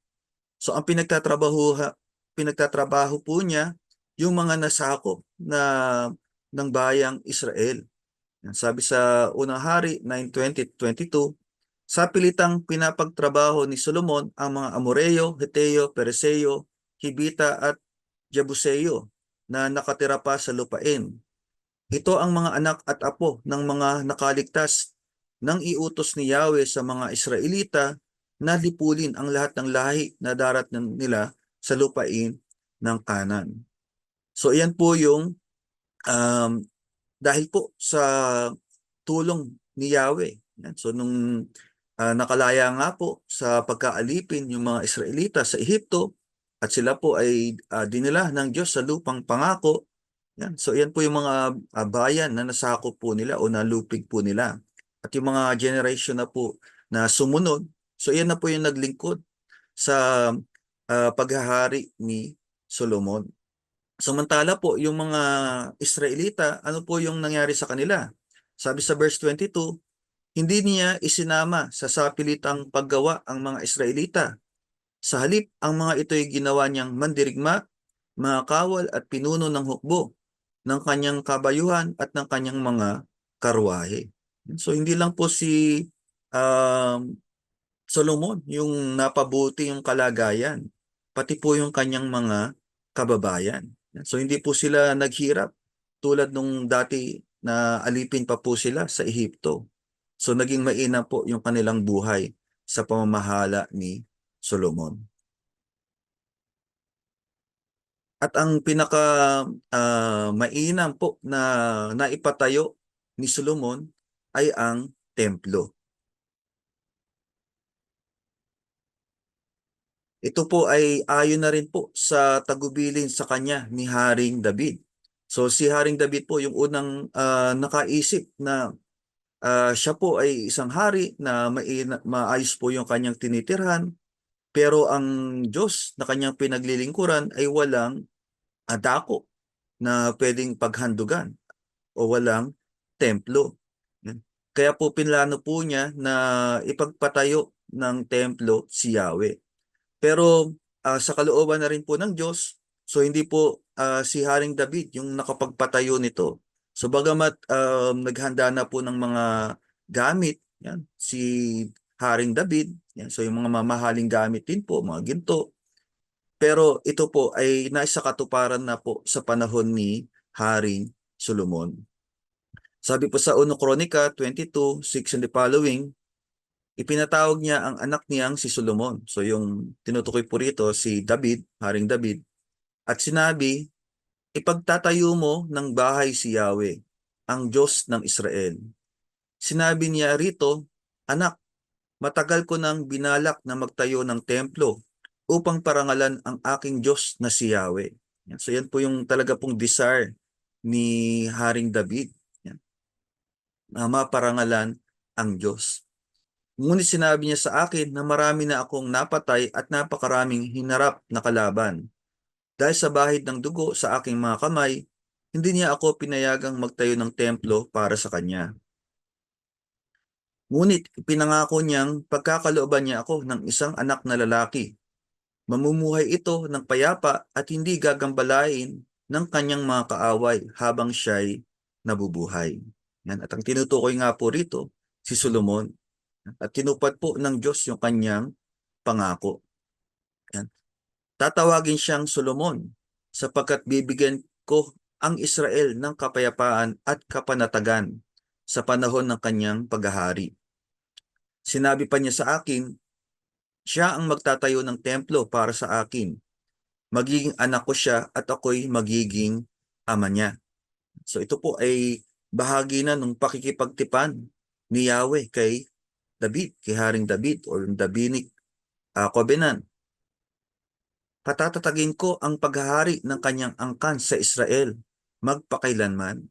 E: So ang pinagtatrabaho po niya yung mga nasakop ng bayang Israel. Yan, sabi sa Unang Hari 9:20-22, sa pilitang pinapagtrabaho ni Solomon ang mga Amoreo, Heteo, Pereseo, Hibita at Jebuseo na nakatira pa sa lupain. Ito ang mga anak at apo ng mga nakaligtas nang iutos ni Yahweh sa mga Israelita na lipulin ang lahat ng lahi na darat nila sa lupain ng Kanan. So iyan po yung dahil po sa tulong ni Yahweh. Yan. So nung nakalaya nga po sa pagkaalipin yung mga Israelita sa Ehipto at sila po ay dinala ng Diyos sa lupang pangako. Yan. So yan po yung mga bayan na nasakop po nila o nalupig po nila. At yung mga generation na po na sumunod, so yan na po yung naglingkod sa paghahari ni Solomon. Samantala po, yung mga Israelita, ano po yung nangyari sa kanila? Sabi sa verse 22, hindi niya isinama sa sapilitang paggawa ang mga Israelita. Sa halip, ang mga ito'y ginawa niyang mandirigma, mga kawal at pinuno ng hukbo ng kanyang kabayuhan at ng kanyang mga karwahe. So hindi lang po si Solomon yung napabuti yung kalagayan, pati po yung kanyang mga kababayan. So hindi po sila naghirap tulad nung dati na alipin pa po sila sa Ehipto. So naging mainam po yung kanilang buhay sa pamamahala ni Solomon. At ang pinaka mainam po na naipatayo ni Solomon ay ang templo. Ito po ay ayon na rin po sa tagubilin sa kanya ni Haring David. So si Haring David po yung unang nakaisip na siya po ay isang hari na maayos po yung kanyang tinitirhan, pero ang Diyos na kanyang pinaglilingkuran ay walang dako na pwedeng paghandugan o walang templo. Kaya po pinlano po niya na ipagpatayo ng templo si Yahweh. Pero sa kalooban na rin po ng Diyos, so hindi po si Haring David yung nakapagpatayo nito. So bagamat naghanda na po ng mga gamit, yan, si Haring David, yan, so yung mga mamahaling gamit din po, mga ginto. Pero ito po ay nasa katuparan na po sa panahon ni Haring Solomon. Sabi po sa 1 Kronika 22:6 and the following, ipinatawag niya ang anak niyang si Solomon. So yung tinutukoy po rito si David, Haring David. At sinabi, ipagtatayo mo ng bahay si Yahweh, ang Diyos ng Israel. Sinabi niya rito, anak, matagal ko nang binalak na magtayo ng templo upang parangalan ang aking Diyos na si Yahweh. So yan po yung talaga pong desire ni Haring David. Yan. Na maparangalan ang Diyos. Ngunit sinabi niya sa akin na marami na akong napatay at napakaraming hinarap na kalaban. Dahil sa bahid ng dugo sa aking mga kamay, hindi niya ako pinayagang magtayo ng templo para sa kanya. Ngunit pinangako niyang pagkakalooban niya ako ng isang anak na lalaki. Mamumuhay ito ng payapa at hindi gagambalain ng kanyang mga kaaway habang siya'y nabubuhay. Yan. At ang tinutukoy nga po rito, si Solomon. At tinupad po ng Diyos yung kanyang pangako. Yan. Tatawagin siyang Solomon sapagkat bibigyan ko ang Israel ng kapayapaan at kapanatagan sa panahon ng kanyang paghahari. Sinabi pa niya sa akin, siya ang magtatayo ng templo para sa akin. Magiging anak ko siya at ako'y magiging ama niya. So ito po ay bahagi na ng pakikipagtipan ni Yahweh kay David, kay Haring David or Davidic covenant. Patatatagin ko ang paghahari ng kanyang angkan sa Israel magpakailanman.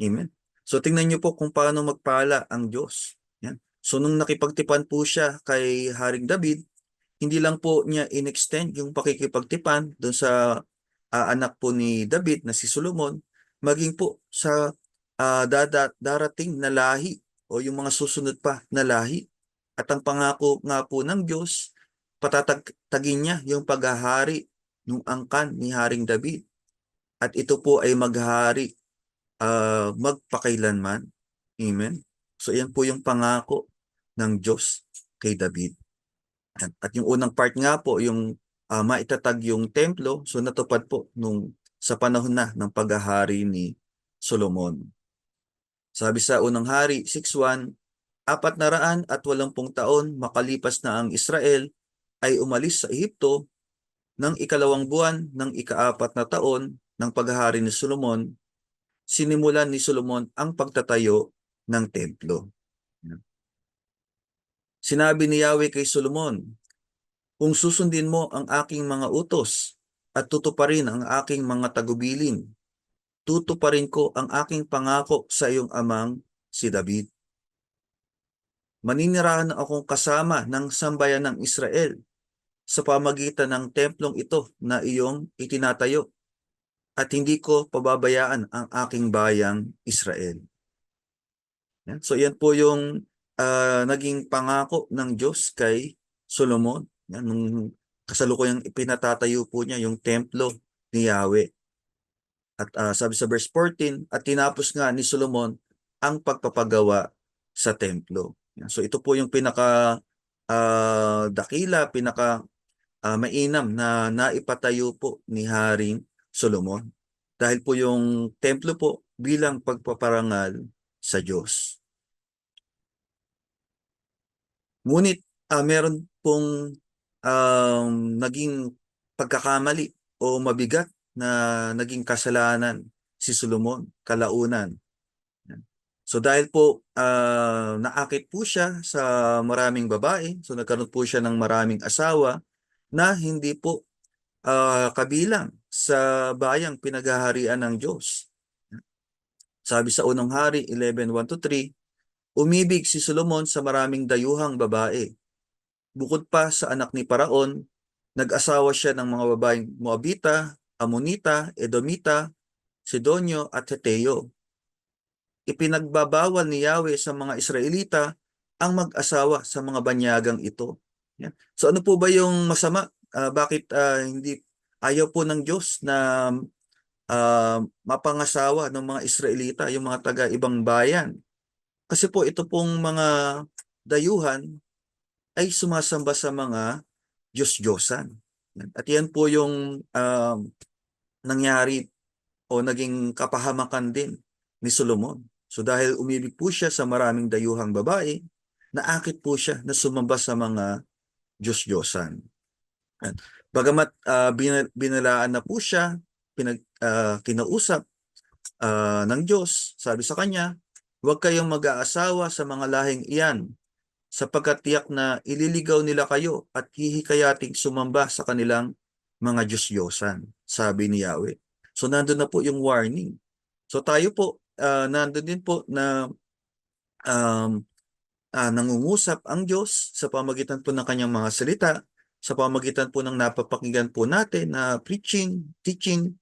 E: Amen. So tingnan niyo po kung paano magpala ang Diyos. Yan. So nung nakipagtipan po siya kay Haring David, hindi lang po niya in-extend yung pakikipagtipan doon sa anak po ni David na si Solomon, maging po sa darating na lahi o yung mga susunod pa na lahi. At ang pangako nga po ng Diyos, patatagin niya yung paghahari ng angkan ni Haring David. At ito po ay maghahari magpakailanman. Amen. So yan po yung pangako ng Diyos kay David. At yung unang part nga po, yung maitatag yung templo, so natupad po sa panahon na ng paghahari ni Solomon. Sabi sa unang hari, 6:1, 480 taon makalipas na ang Israel ay umalis sa Ehipto ng ikalawang buwan ng ika-4 na taon ng paghahari ni Solomon, sinimulan ni Solomon ang pagtatayo ng templo. Sinabi ni Yahweh kay Solomon, kung susundin mo ang aking mga utos at tutuparin ang aking mga tagubilin, tutuparin ko ang aking pangako sa iyong amang si David. Maninirahan akong kasama ng sambayan ng Israel sa pamagitan ng templong ito na iyong itinatayo at hindi ko pababayaan ang aking bayang Israel. So yan po yung naging pangako ng Diyos kay Solomon. Yan, nung kasalukuyang ipinatatayo po niya yung templo ni Yahweh. At sabi sa verse 14, at tinapos nga ni Solomon ang pagpapagawa sa templo. Yan, so ito po yung pinaka dakila, pinaka mainam na naipatayo po ni Haring Solomon. Dahil po yung templo po bilang pagpaparangal sa Diyos. Ngunit meron pong naging pagkakamali o mabigat na naging kasalanan si Solomon kalaunan. So dahil po naakit po siya sa maraming babae, so nagkaroon po siya ng maraming asawa na hindi po kabilang sa bayang pinaghaharian ng Diyos. Sabi sa unang hari 11:1-3, umibig si Solomon sa maraming dayuhang babae. Bukod pa sa anak ni Paraon, nag-asawa siya ng mga babaeng Moabita, Amonita, Edomita, Sidonyo at Heteo. Ipinagbabawal ni Yahweh sa mga Israelita ang mag-asawa sa mga banyagang ito. Yan. So ano po ba yung masama? Bakit hindi ayaw po ng Diyos na mapangasawa ng mga Israelita, yung mga taga-ibang bayan? Kasi po ito pong mga dayuhan ay sumasamba sa mga Diyos-Diyosan. At yan po yung nangyari o naging kapahamakan din ni Solomon. So dahil umibig po siya sa maraming dayuhang babae, naakit po siya na sumamba sa mga Diyos-Diyosan. Bagamat binalaan na po siya, kinausap ng Diyos, sabi sa kanya, huwag kayong mag-aasawa sa mga lahing iyan, sapagkat tiyak na ililigaw nila kayo at hihikayating sumamba sa kanilang mga Diyos-Diyosan, sabi ni Yahweh. So nandun na po yung warning. So tayo po, nandun din po na nangungusap ang Diyos sa pamagitan po ng kanyang mga salita, sa pamagitan po ng napapakinggan po natin na preaching, teaching.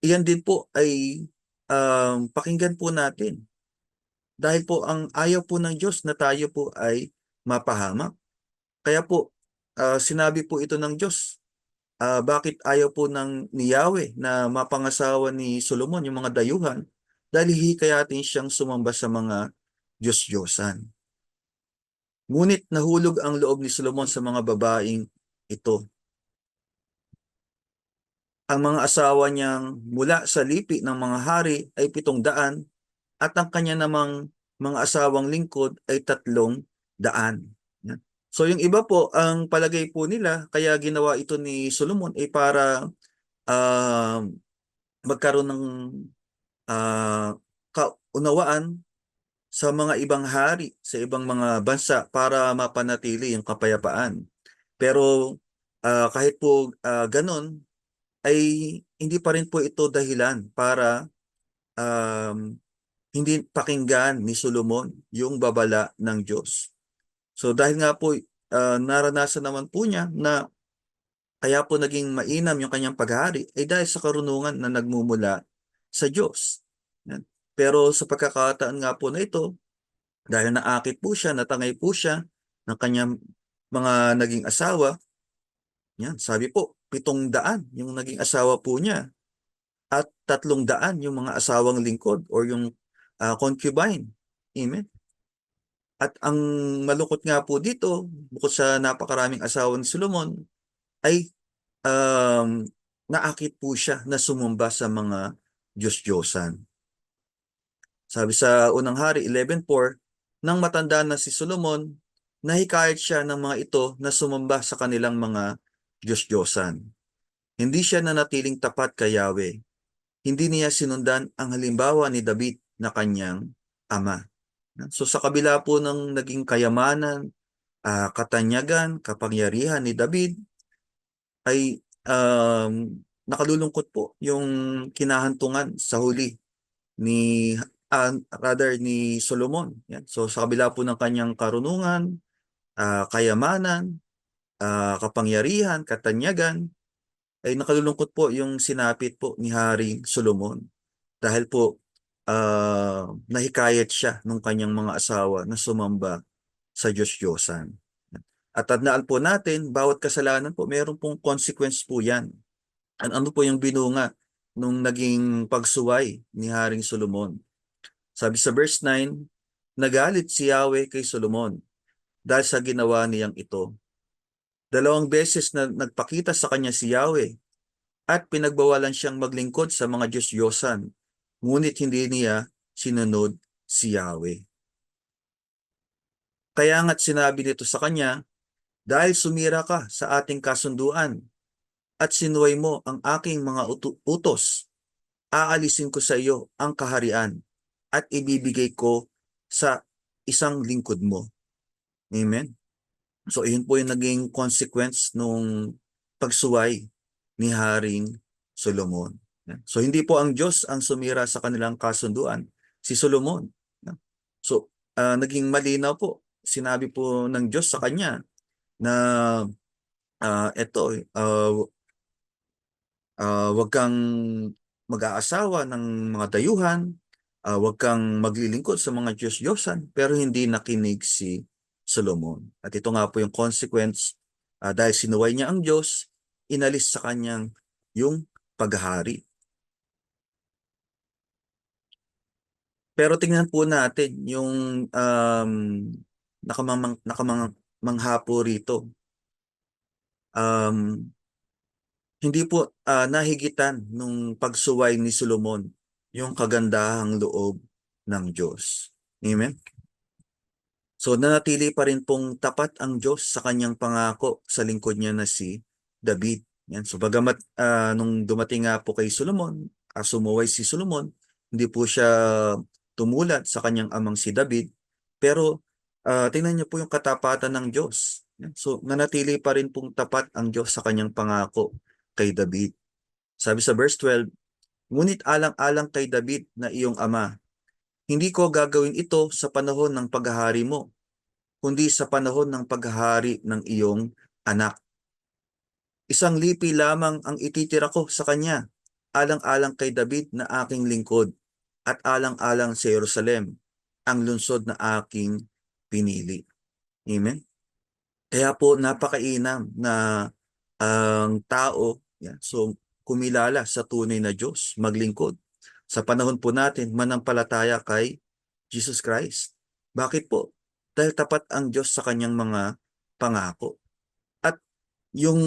E: Iyan din po ay pakinggan po natin. Dahil po ang ayaw po ng Diyos na tayo po ay mapahamak. Kaya po sinabi po ito ng Diyos. Bakit ayaw po ni Yahweh na mapangasawa ni Solomon yung mga dayuhan? Dahil hihikayatin siyang sumamba sa mga Diyos-Diyosan. Ngunit nahulog ang loob ni Solomon sa mga babaeng ito. Ang mga asawa niyang mula sa lipi ng mga hari ay 700 at ang kanya namang mga asawang lingkod ay 300. So yung iba po, ang palagay po nila, kaya ginawa ito ni Solomon ay para magkaroon ng kaunawaan sa mga ibang hari, sa ibang mga bansa para mapanatili yung kapayapaan. Pero kahit po ganun, ay hindi pa rin po ito dahilan para hindi pakinggan ni Solomon yung babala ng Diyos. So dahil nga po naranasan naman po niya na kaya po naging mainam yung kanyang paghari ay dahil sa karunungan na nagmumula sa Diyos. Pero sa pagkakataon nga po na ito, dahil naakit po siya, natangay po siya ng kanyang mga naging asawa, yan, sabi po, 700 yung naging asawa po niya at 300 yung mga asawang lingkod or yung concubine Amen. At ang malungkot nga po dito, bukod sa napakaraming asawa ni Solomon, ay um, naakit po siya na sumamba sa mga Diyos-Diyosan. Sabi sa unang hari 11:4, nang matanda na si Solomon, nahikayat siya ng mga ito na sumamba sa kanilang mga Diyos-Diyosan. Hindi siya nanatiling tapat kay Yahweh. Hindi niya sinundan ang halimbawa ni David na kanyang ama. So sa kabila po ng naging kayamanan, katanyagan, kapangyarihan ni David, ay nakalulungkot po yung kinahantungan sa huli ni ni Solomon. Yan. So sa kabila po ng kanyang karunungan, kayamanan, kapangyarihan, katanyagan, ay nakalulungkot po yung sinapit po ni Haring Solomon. Dahil po nahikayat siya ng kanyang mga asawa na sumamba sa Diyos-Diyosan. At tandaan po natin, bawat kasalanan po, meron pong consequence po yan. Ano po yung binunga nung naging pagsuway ni Haring Solomon? Sabi sa verse 9, nagalit si Yahweh kay Solomon dahil sa ginawa niyang ito. 2 beses na nagpakita sa kanya si Yahweh at pinagbawalan siyang maglingkod sa mga Diyos-Diyosan, ngunit hindi niya sinunod si Yahweh. Kaya nga't sinabi nito sa kanya, dahil sumira ka sa ating kasunduan at sinuway mo ang aking mga utos, aalisin ko sa iyo ang kaharian at ibibigay ko sa isang lingkod mo. Amen? So, yun po yung naging consequence nung pagsuway ni Haring Solomon. So, hindi po ang Diyos ang sumira sa kanilang kasunduan, si Solomon. So, naging malinaw po. Sinabi po ng Diyos sa kanya na wag kang mag-aasawa ng mga dayuhan, wag kang maglilingkod sa mga Diyos-Diyosan, pero hindi nakinig si Solomon. At ito nga po yung consequence, dahil sinuway niya ang Diyos, inalis sa kanyang yung paghahari. Pero tingnan po natin yung nakamangha po rito. Hindi po nahigitan nung pagsuway ni Solomon yung kagandahang loob ng Diyos. Amen? So nanatili pa rin pong tapat ang Diyos sa kanyang pangako sa lingkod niya na si David. Yan. So bagamat nung dumating nga po kay Solomon, sumuway si Solomon, hindi po siya tumulat sa kanyang amang si David, pero tingnan niyo po yung katapatan ng Diyos. Yan. So nanatili pa rin pong tapat ang Diyos sa kanyang pangako kay David. Sabi sa verse 12, ngunit alang-alang kay David na iyong ama, hindi ko gagawin ito sa panahon ng paghahari mo, kundi sa panahon ng paghahari ng iyong anak. Isang lipi lamang ang ititira ko sa kanya, alang-alang kay David na aking lingkod, at alang-alang sa Jerusalem, ang lungsod na aking pinili. Amen? Kaya po napakainam na ang tao, so kumilala sa tunay na Diyos, maglingkod. Sa panahon po natin, manampalataya kay Jesus Christ. Bakit po? Dahil tapat ang Diyos sa kanyang mga pangako. At yung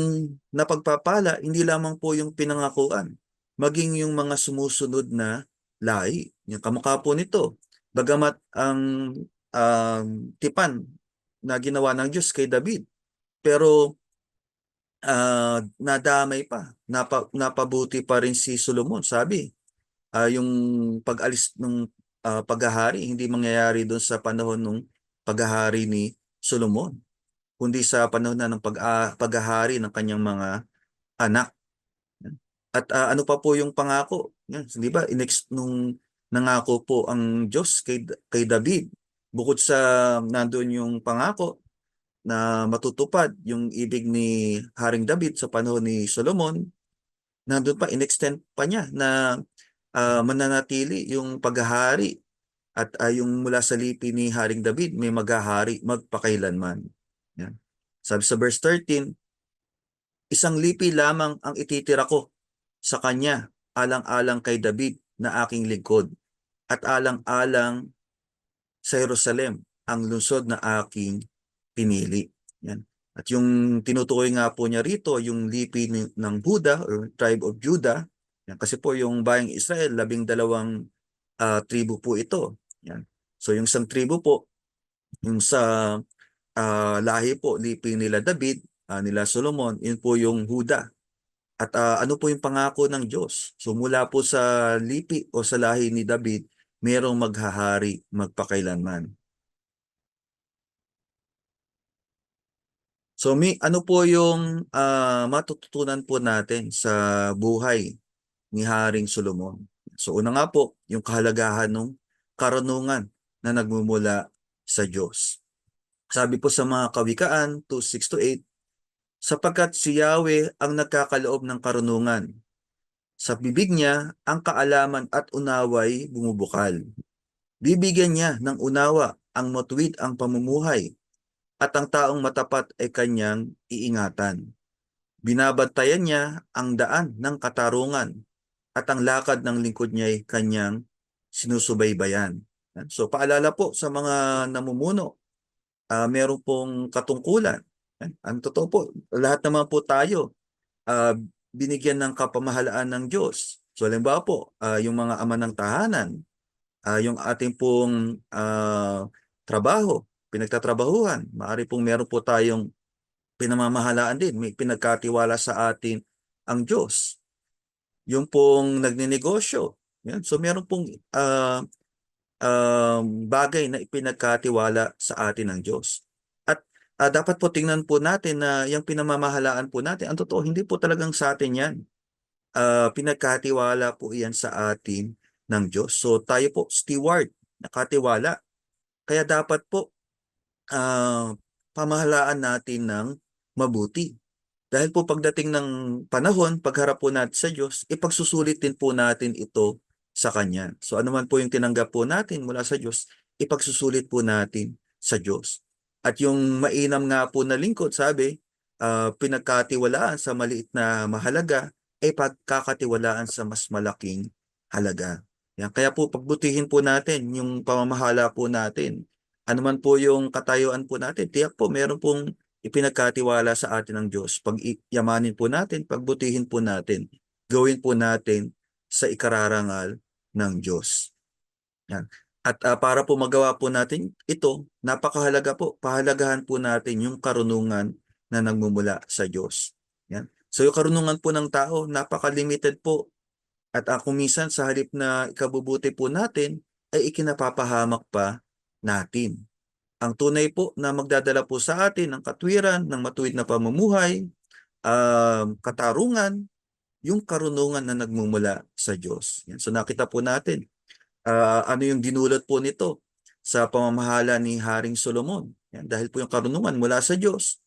E: napagpapala, hindi lamang po yung pinangakuan, maging yung mga sumusunod na lahi. Yung kamukha po nito, bagamat ang tipan na ginawa ng Diyos kay David, pero nadamay pa, napabuti pa rin si Solomon. Sabi, yung pag-alis ng paghahari, hindi mangyayari doon sa panahon ng paghahari ni Solomon, kundi sa panahon na ng paghahari ng kanyang mga anak. At ano pa po yung pangako? Yan, di ba? Nung nangako po ang Diyos kay David, bukod sa nandoon yung pangako na matutupad yung ibig ni Haring David sa panahon ni Solomon, nandoon pa, inextend pa niya na mananatili yung paghahari at yung mula sa lipi ni Haring David may maghahari magpakailanman. Yan. Sabi sa verse 13, isang lipi lamang ang ititira ko sa kanya, alang-alang kay David na aking lingkod, at alang-alang sa Jerusalem, ang lungsod na aking pinili. Yan. At yung tinutukoy nga po niya rito, yung lipi ng Huda or tribe of Judah, yan. Kasi po yung bayang Israel, 12 tribo po ito. Yan. So yung isang tribo po, yung sa lahi po, lipi nila David, nila Solomon, yun po yung Huda. At ano po yung pangako ng Diyos? So mula po sa lipi o sa lahi ni David, merong maghahari magpakailanman. So ano po yung matututunan po natin sa buhay ni Haring Solomon? So una nga po, yung kahalagahan ng karunungan na nagmumula sa Diyos. Sabi po sa mga Kawikaan 2:6-8, sapagkat si Yahweh ang nagkakaloob ng karunungan. Sa bibig niya, ang kaalaman at unaway bumubukal. Bibigyan niya ng unawa ang matuwid ang pamumuhay at ang taong matapat ay kanyang iingatan. Binabantayan niya ang daan ng katarungan at ang lakad ng lingkod niya ay kanyang sinusubaybayan. So paalala po sa mga namumuno, meron pong katungkulan. Ang totoo po, lahat naman po tayo binigyan ng kapamahalaan ng Diyos. So halimbawa po, yung mga ama ng tahanan, yung ating pong trabaho, pinagtatrabahuhan, maaari pong meron po tayong pinamamahalaan din, may pinagkatiwala sa atin ang Diyos. Yung pong nagninegosyo, yan. So meron pong bagay na ipinagkatiwala sa atin ng Diyos. At dapat po tingnan po natin na yung pinamamahalaan po natin, ang totoo, hindi po talagang sa atin yan. Pinagkatiwala po yan sa atin ng Diyos. So tayo po, steward, nakatiwala. Kaya dapat po pamahalaan natin ng mabuti. Dahil po pagdating ng panahon, pagharap po natin sa Diyos, ipagsusulit din po natin ito sa Kanya. So ano man po yung tinanggap po natin mula sa Diyos, ipagsusulit po natin sa Diyos. At yung mainam nga po na lingkod, sabi, pinagkatiwalaan sa maliit na mahalaga, ay pagkakatiwalaan sa mas malaking halaga. Yan. Kaya po pagbutihin po natin yung pamamahala po natin. Ano man po yung katayuan po natin, tiyak po meron pong ipinagkatiwala sa atin ng Diyos. Pagyamanin po natin, pagbutihin po natin, gawin po natin sa ikararangal ng Diyos. Yan. At para po magawa po natin ito, napakahalaga po, pahalagahan po natin yung karunungan na nagmumula sa Diyos. Yan. So yung karunungan po ng tao, napaka-limited po. At kung minsan sa halip na ikabubuti po natin, ay ikinapapahamak pa natin. Ang tunay po na magdadala po sa atin ng katwiran, ng matuwid na pamumuhay, katarungan, yung karunungan na nagmumula sa Diyos. Yan. So nakita po natin, ano yung dinulot po nito sa pamamahala ni Haring Solomon. Yan. Dahil po yung karunungan mula sa Diyos,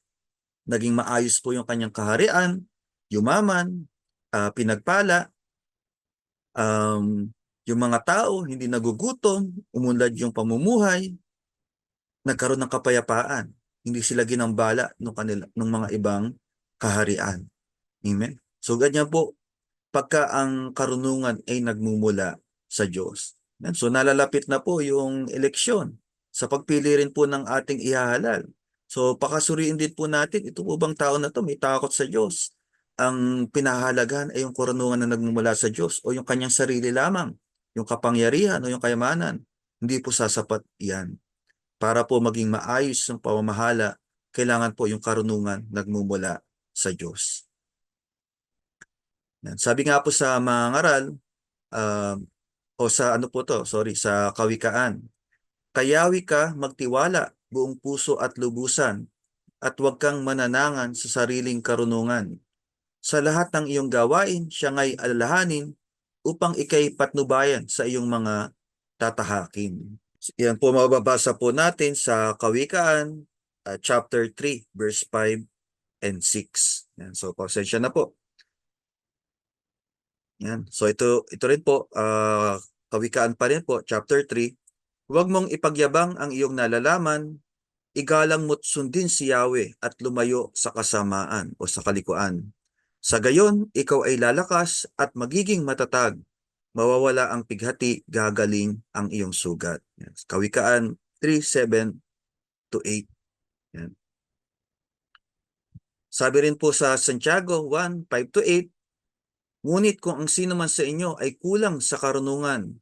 E: naging maayos po yung kanyang kaharian, yumaman, pinagpala, yung mga tao hindi nagugutom, umunlad yung pamumuhay, nagkaroon ng kapayapaan. Hindi sila ginambala ng mga ibang kaharian. Amen? So ganyan po, pagka ang karunungan ay nagmumula sa Diyos. So nalalapit na po yung eleksyon sa pagpili rin po ng ating ihahalal. So pakasuriin din po natin, ito po bang tao na to may takot sa Diyos? Ang pinahahalagahan ay yung karunungan na nagmumula sa Diyos o yung kanyang sarili lamang, yung kapangyarihan o yung kayamanan. Hindi po sasapat yan. Para po maging maayos ang pamamahala, kailangan po yung karunungan nagmumula sa Diyos. Sabi nga po sa mga ngaral, o sa ano po to, sorry, sa Kawikaan, kayawi ka magtiwala buong puso at lubusan at huwag kang mananangan sa sariling karunungan. Sa lahat ng iyong gawain, siya nga'y alalahanin upang ikay patnubayan sa iyong mga tatahakin. Yan po mababasa po natin sa Kawikaan, chapter 3, verse 5 and 6. Yan, so pasensya na po. Yan. So ito rin po, Kawikaan pa rin po, chapter 3. Huwag mong ipagyabang ang iyong nalalaman, igalang mo't sundin si Yahweh at lumayo sa kasamaan o sa kalikuan. Sa gayon, ikaw ay lalakas at magiging matatag. Mawawala ang pighati, gagaling ang iyong sugat. Yan. Kawikaan 3:7 to 8. Yan. Sabi rin po sa Santiago 1:5 to 8, ngunit kung ang sino man sa inyo ay kulang sa karunungan,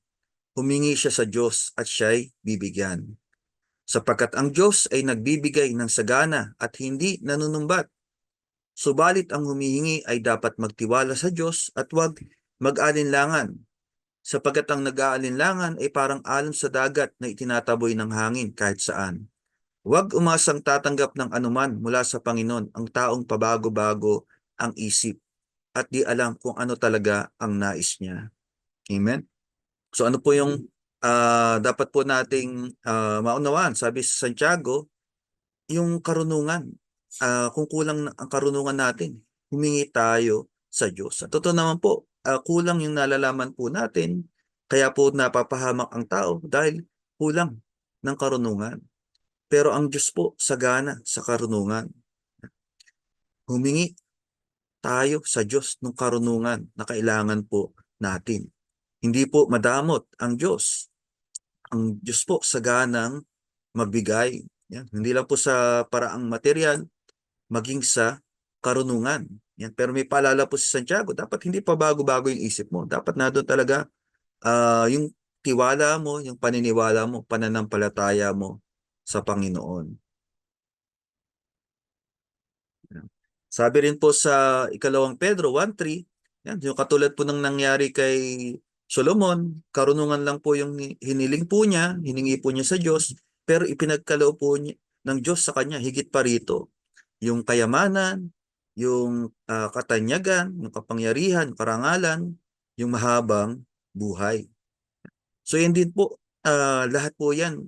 E: humingi siya sa Diyos at siya'y bibigyan. Sapagkat ang Diyos ay nagbibigay ng sagana at hindi nanunumbat. Subalit ang humihingi ay dapat magtiwala sa Diyos at huwag mag-alinlangan. Sapagkat ang nag-aalinlangan ay parang alon sa dagat na itinataboy ng hangin kahit saan. Huwag umasang tatanggap ng anuman mula sa Panginoon ang taong pabago-bago ang isip at di alam kung ano talaga ang nais niya. Amen? So ano po yung dapat po nating maunawaan? Sabi sa Santiago, yung karunungan. Kung kulang ang karunungan natin, humingi tayo sa Diyos. At totoo naman po, kulang yung nalalaman po natin, kaya po napapahamak ang tao dahil kulang ng karunungan. Pero ang Diyos po, sagana sa karunungan. Humingi tayo sa Diyos ng karunungan na kailangan po natin. Hindi po madamot ang Diyos. Ang Diyos po saganang magbigay. Yan. Hindi lang po sa paraang material, maging sa karunungan. Yan. Pero may paalala po si Santiago, dapat hindi pa bago-bago yung isip mo. Dapat na doon talaga yung tiwala mo, yung paniniwala mo, pananampalataya mo sa Panginoon. Yan. Sabi rin po sa 2 Pedro 1:3, yan, yung katulad po ng nangyari kay Solomon, karunungan lang po yung hiniling po niya, hiningi po niya sa Diyos, pero ipinagkaloob po niya, ng Diyos sa kanya, higit pa rito, yung kayamanan, yung katanyagan, yung kapangyarihan, karangalan, yung mahabang buhay. So yan din po, lahat po yan,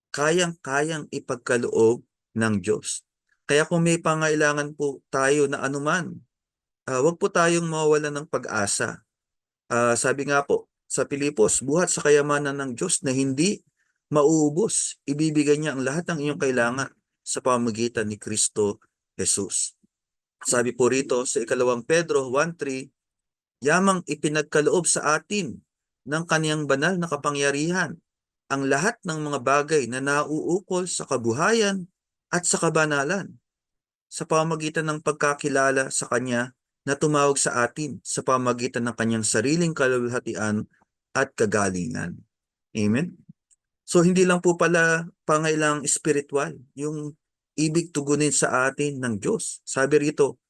E: kayang-kayang ipagkaloob ng Diyos. Kaya kung may pangailangan po tayo na anuman, huwag po tayong mawawalan ng pag-asa. Sabi nga po sa Pilipos, buhat sa kayamanan ng Diyos na hindi mauubos. Ibibigay niya ang lahat ng iyong kailangan sa pamamagitan ni Kristo Jesus. Sabi po rito sa 2 Pedro 1:3, yamang ipinagkaloob sa atin ng kaniyang banal na kapangyarihan ang lahat ng mga bagay na nauukol sa kabuhayan at sa kabanalan sa pamamagitan ng pagkakilala sa Kanya na tumawag sa atin sa pamamagitan ng Kanyang sariling kaluwalhatian at kagalingan. Amen? So hindi lang po pala pangailangang spiritual yung ibig tugunin sa atin ng Diyos. Sabi rito,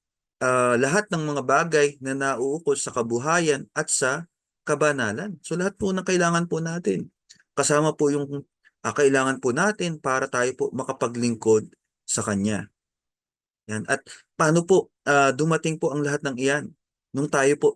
E: lahat ng mga bagay na nauukol sa kabuhayan at sa kabanalan. So lahat po ng kailangan po natin. Kasama po yung kailangan po natin para tayo po makapaglingkod sa Kanya. Yan. At paano po dumating po ang lahat ng iyan? Nung tayo po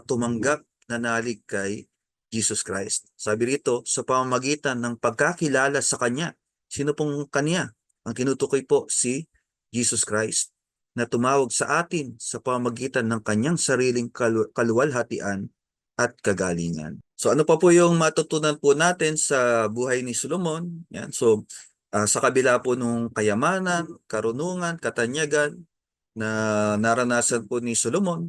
E: tumanggap na nalig kay Jesus Christ. Sabi rito, sa pamamagitan ng pagkakilala sa Kanya. Sino pong Kanya? Ang tinutukoy po si Jesus Christ na tumawag sa atin sa pamamagitan ng Kanyang sariling kaluwalhatian at kagalingan. So ano pa po yung matutunan po natin sa buhay ni Solomon? Yan. So sa kabila po nung kayamanan, karunungan, katanyagan na naranasan po ni Solomon,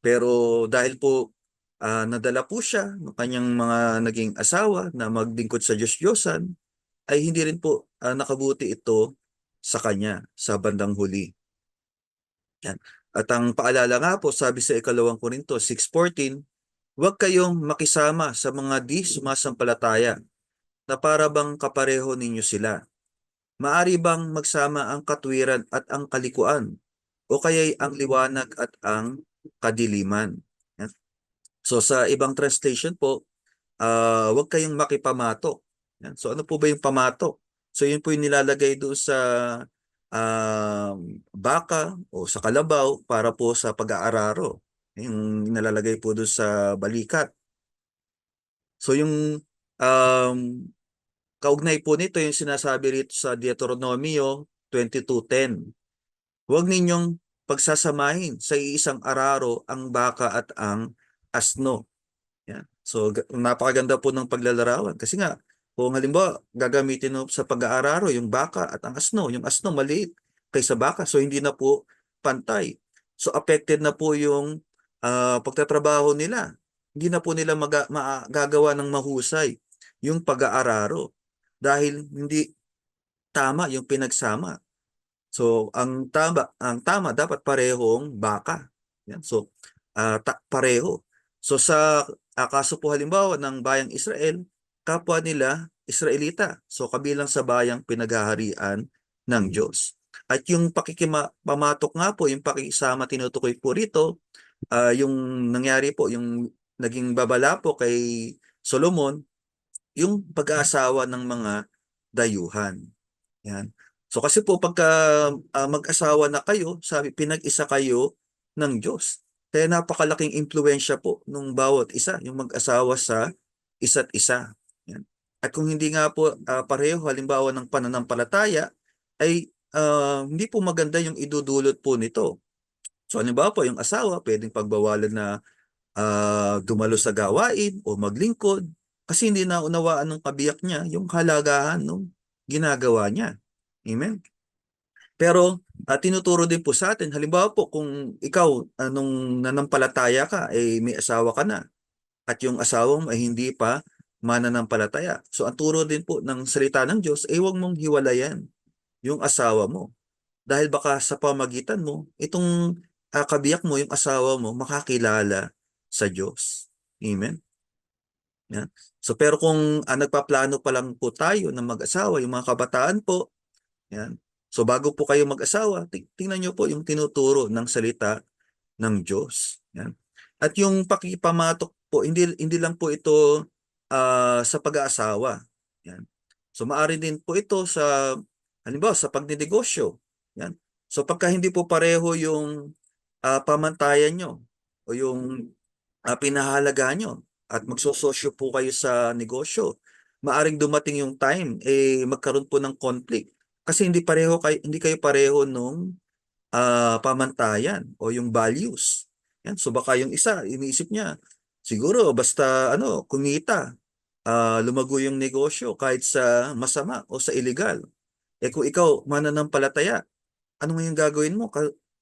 E: pero dahil po nadala po siya ng kanyang mga naging asawa na maglingkod sa Diyos-Diyosan, ay hindi rin po nakabuti ito sa kanya sa bandang huli. Yan. At ang paalala nga po, sabi sa 2 Korinto 6:14, huwag kayong makisama sa mga di sumasampalataya na para bang kapareho ninyo sila. Maari bang magsama ang katwiran at ang kalikuan o kaya'y ang liwanag at ang kadiliman? Yan. So sa ibang translation po, huwag kayong makipamatok. Yan. So ano po ba yung pamatok? So yun po yung nilalagay doon sa baka o sa kalabaw para po sa pag-aararo. Yung nilalagay po doon sa balikat. So yung kaugnay po nito yung sinasabi rito sa Deuteronomio 22:10. Huwag ninyong pagsasamahin sa iisang araro ang baka at ang asno. Yan. So napakaganda po ng paglalarawan. Kasi nga, kung halimbawa gagamitin mo sa pag-aararo yung baka at ang asno, yung asno maliit kaysa baka, so hindi na po pantay. So affected na po yung pagtatrabaho nila. Hindi na po nila magagawa ng mahusay yung pag-aararo. dahil hindi tama yung pinagsama. So ang tama dapat parehong baka. Yan. So pareho. So sa kaso po halimbawa ng bayang Israel, kapwa nila Israelita. So kabilang sa bayang pinaghaharian ng Diyos. At yung pakikipamatok nga po, yung pakikisama tinutukoy po rito, yung nangyari po, yung naging babala po kay Solomon, yung pag-aasawa ng mga dayuhan. Yan. So kasi po pagka mag-asawa na kayo, sabi pinag-isa kayo ng Diyos. Kaya napakalaking impluwensya po nung bawat isa, yung mag-asawa sa isa't isa. Yan. At kung hindi nga po pareho, halimbawa ng pananampalataya, ay hindi po maganda yung idudulot po nito. So halimbawa po, yung asawa, pwedeng pagbawalan na dumalo sa gawain o maglingkod kasi hindi naunawaan ng kabiyak niya yung halagahan ng ginagawa niya. Amen? Pero tinuturo din po sa atin, halimbawa po kung ikaw nung nanampalataya ka, may asawa ka na at yung asawa mo ay hindi pa mananampalataya. So ang turo din po ng salita ng Diyos, huwag mong hiwalayan yung asawa mo. Dahil baka sa pamagitan mo, itong kabiyak mo, yung asawa mo, makakilala sa Diyos. Amen? Yan. So pero kung nagpaplano pa lang po tayo na mag-asawa, yung mga kabataan po, yan. So bago po kayo mag-asawa, tingnan nyo po yung tinuturo ng salita ng Diyos. Yan. At yung pakipamatok po, hindi lang po ito sa pag-aasawa. Yan. So maaari din po ito sa, halimbawa, sa pagninegosyo. Yan. So pagka hindi po pareho yung pamantayan nyo o yung pinahahalagahan nyo at magsososyo po kayo sa negosyo, maaring dumating yung time, magkaroon po ng conflict. Kasi hindi kayo pareho nung pamantayan o yung values. Yan. So baka yung isa, iniisip niya, siguro basta kumita, lumago yung negosyo kahit sa masama o sa illegal. Kung ikaw mananampalataya, ano nga yung gagawin mo?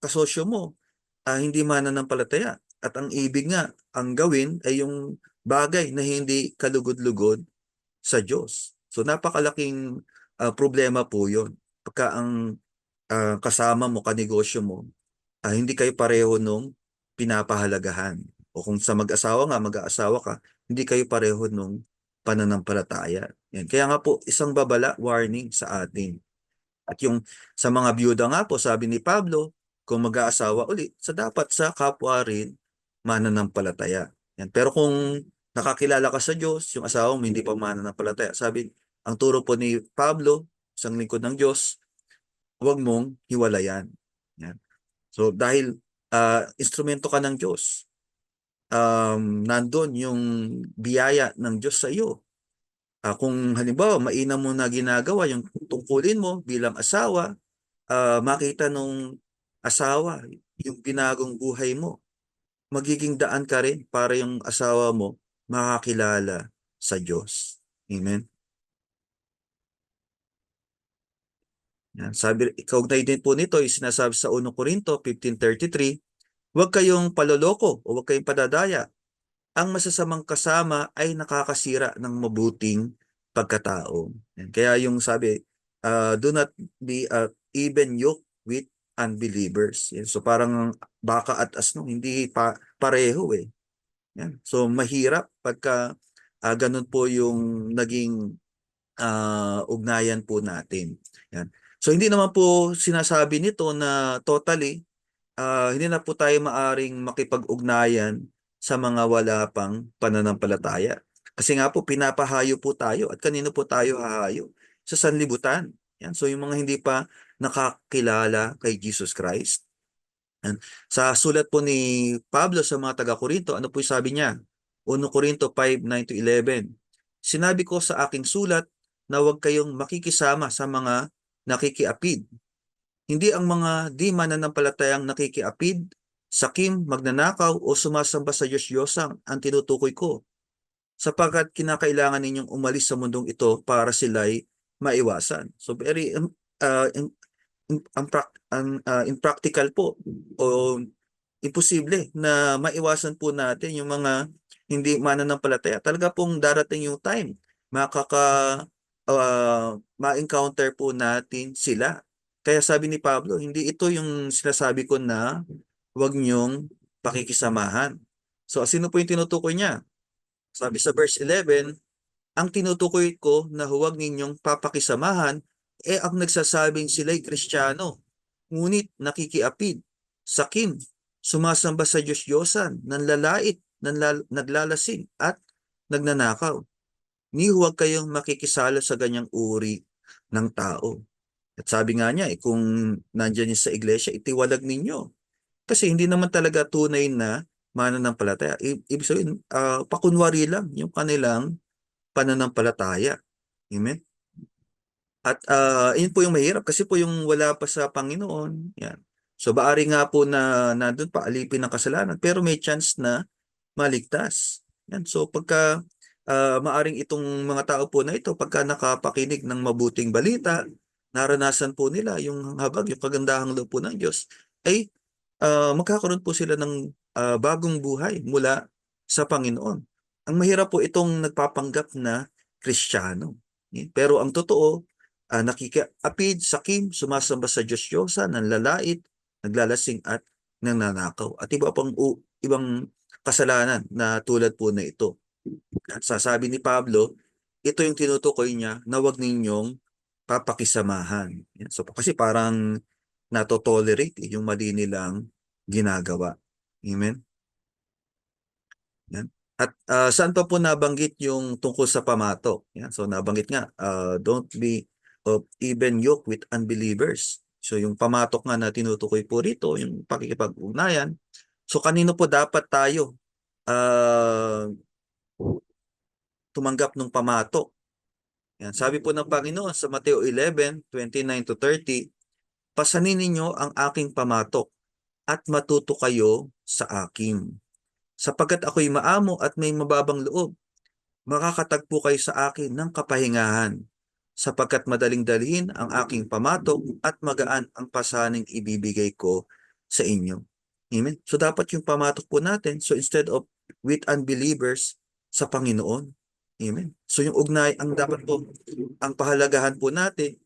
E: Kasosyo mo, hindi mananampalataya. At ang ibig nga, ang gawin ay yung bagay na hindi kalugod-lugod sa Diyos. So napakalaking problema po yun. Pagka ang kasama mo, kanegosyo mo, hindi kayo pareho nung pinapahalagahan. O kung sa mag-asawa nga, mag-aasawa ka, hindi kayo pareho nung pananampalataya. Yan. Kaya nga po, isang babala, warning sa atin. At yung sa mga byuda nga po, sabi ni Pablo, kung mag-aasawa ulit, dapat sa kapwa rin mananampalataya. Yan. Pero kung nakakilala ka sa Diyos, yung asawa mo hindi pa mananampalataya, sabi, ang turo po ni Pablo, isang lingkod ng Diyos, huwag mong hiwalayan. Yan. So dahil instrumento ka ng Diyos, nandun yung biyaya ng Diyos sa iyo. Kung halimbawa, mainam mo na ginagawa yung tungkulin mo bilang asawa, makita nung asawa yung binagong buhay mo, magiging daan ka rin para yung asawa mo makakilala sa Diyos. Amen? Yan. Sabi, kaugnay din po nito, sinasabi sa 1 Corinto 15:33, huwag kayong paloloko o huwag kayong padadaya. Ang masasamang kasama ay nakakasira ng mabuting pagkatao. Yan. Kaya yung sabi, do not be even yoked with unbelievers. Yan. So parang baka at asno, hindi pareho eh. Yan. So mahirap pagka ganun po yung naging ugnayan po natin. Yan. So hindi naman po sinasabi nito na totally hindi na po tayo maaring makipag-ugnayan sa mga wala pang pananampalataya. Kasi nga po pinapahayo po tayo at kanino po tayo hahayo? Sa sanlibutan. Yan. So yung mga hindi pa nakakilala kay Jesus Christ. Yan. Sa sulat po ni Pablo sa mga taga-Korinto, ano po yung sabi niya? 1 Corinto 5:9-11. Sinabi ko sa aking sulat na huwag kayong makikisama sa mga nakikiapid. Hindi ang mga di mananampalatayang nakikiapid, sakim, magnanakaw o sumasamba sa Diyos-Diyosang ang tinutukoy ko. Sapagkat kinakailangan ninyong umalis sa mundong ito para sila'y maiwasan. So very impractical po o imposible na maiwasan po natin yung mga hindi mananampalataya. Talaga pong darating yung time, ma-encounter po natin sila. Kaya sabi ni Pablo, hindi ito yung sinasabi ko na huwag niyong pakikisamahan. So, sino po yung tinutukoy niya? Sabi sa verse 11, ang tinutukoy ko na huwag ninyong papakisamahan, ang nagsasabing sila'y Kristiyano, ngunit nakikiapid, sakim, sumasamba sa Diyos-Diyosan, nanlalait, naglalasing, at nagnanakaw. Ni huwag kayong makikisalo sa ganyang uri ng tao. At sabi nga niya, kung nandyan niya sa iglesia, itiwalag ninyo. Kasi hindi naman talaga tunay na mananampalataya. Ibig sabihin, pakunwari lang yung kanilang pananampalataya. Amen? At yun po yung mahirap kasi po yung wala pa sa Panginoon. Yan. So baari nga po na nandun pa alipin ng kasalanan pero may chance na maligtas. Yan. So pagka maaring itong mga tao po na ito, pagka nakapakinig ng mabuting balita, naranasan po nila yung habag, yung kagandahang loob po ng Diyos, ay magkakaroon po sila ng bagong buhay mula sa Panginoon. Ang mahirap po itong nagpapanggap na Kristiyano. Pero ang totoo, nakikiapid, sakim, sumasamba sa Diyos-Diyosa, nanlalait, naglalasing at nananakaw. At iba pang ibang kasalanan na tulad po na ito. At sasabi ni Pablo, ito yung tinutukoy niya na huwag ninyong papakisamahan. So, kasi parang nato-tolerate yung mali nilang ginagawa. Amen? Yan. At saan pa po nabanggit yung tungkol sa pamatok? Yan. So nabanggit nga, don't be of even yoke with unbelievers. So yung pamatok nga na tinutukoy po rito, yung pakikipag-ugnayan. So kanino po dapat tayo tumanggap ng pamatok? Yan. Sabi po ng Panginoon sa Mateo 11:29-30, pasanin ninyo ang aking pamatok at matuto kayo sa akin. Sapagkat ako'y maamo at may mababang loob, makakatagpo kayo sa akin ng kapahingahan, sapagkat madaling dalhin ang aking pamatok at magaan ang pasaning ibibigay ko sa inyo. Amen? So dapat yung pamatok po natin, so instead of with unbelievers, sa Panginoon. Amen? So yung ugnay, ang dapat po, ang pahalagahan po natin,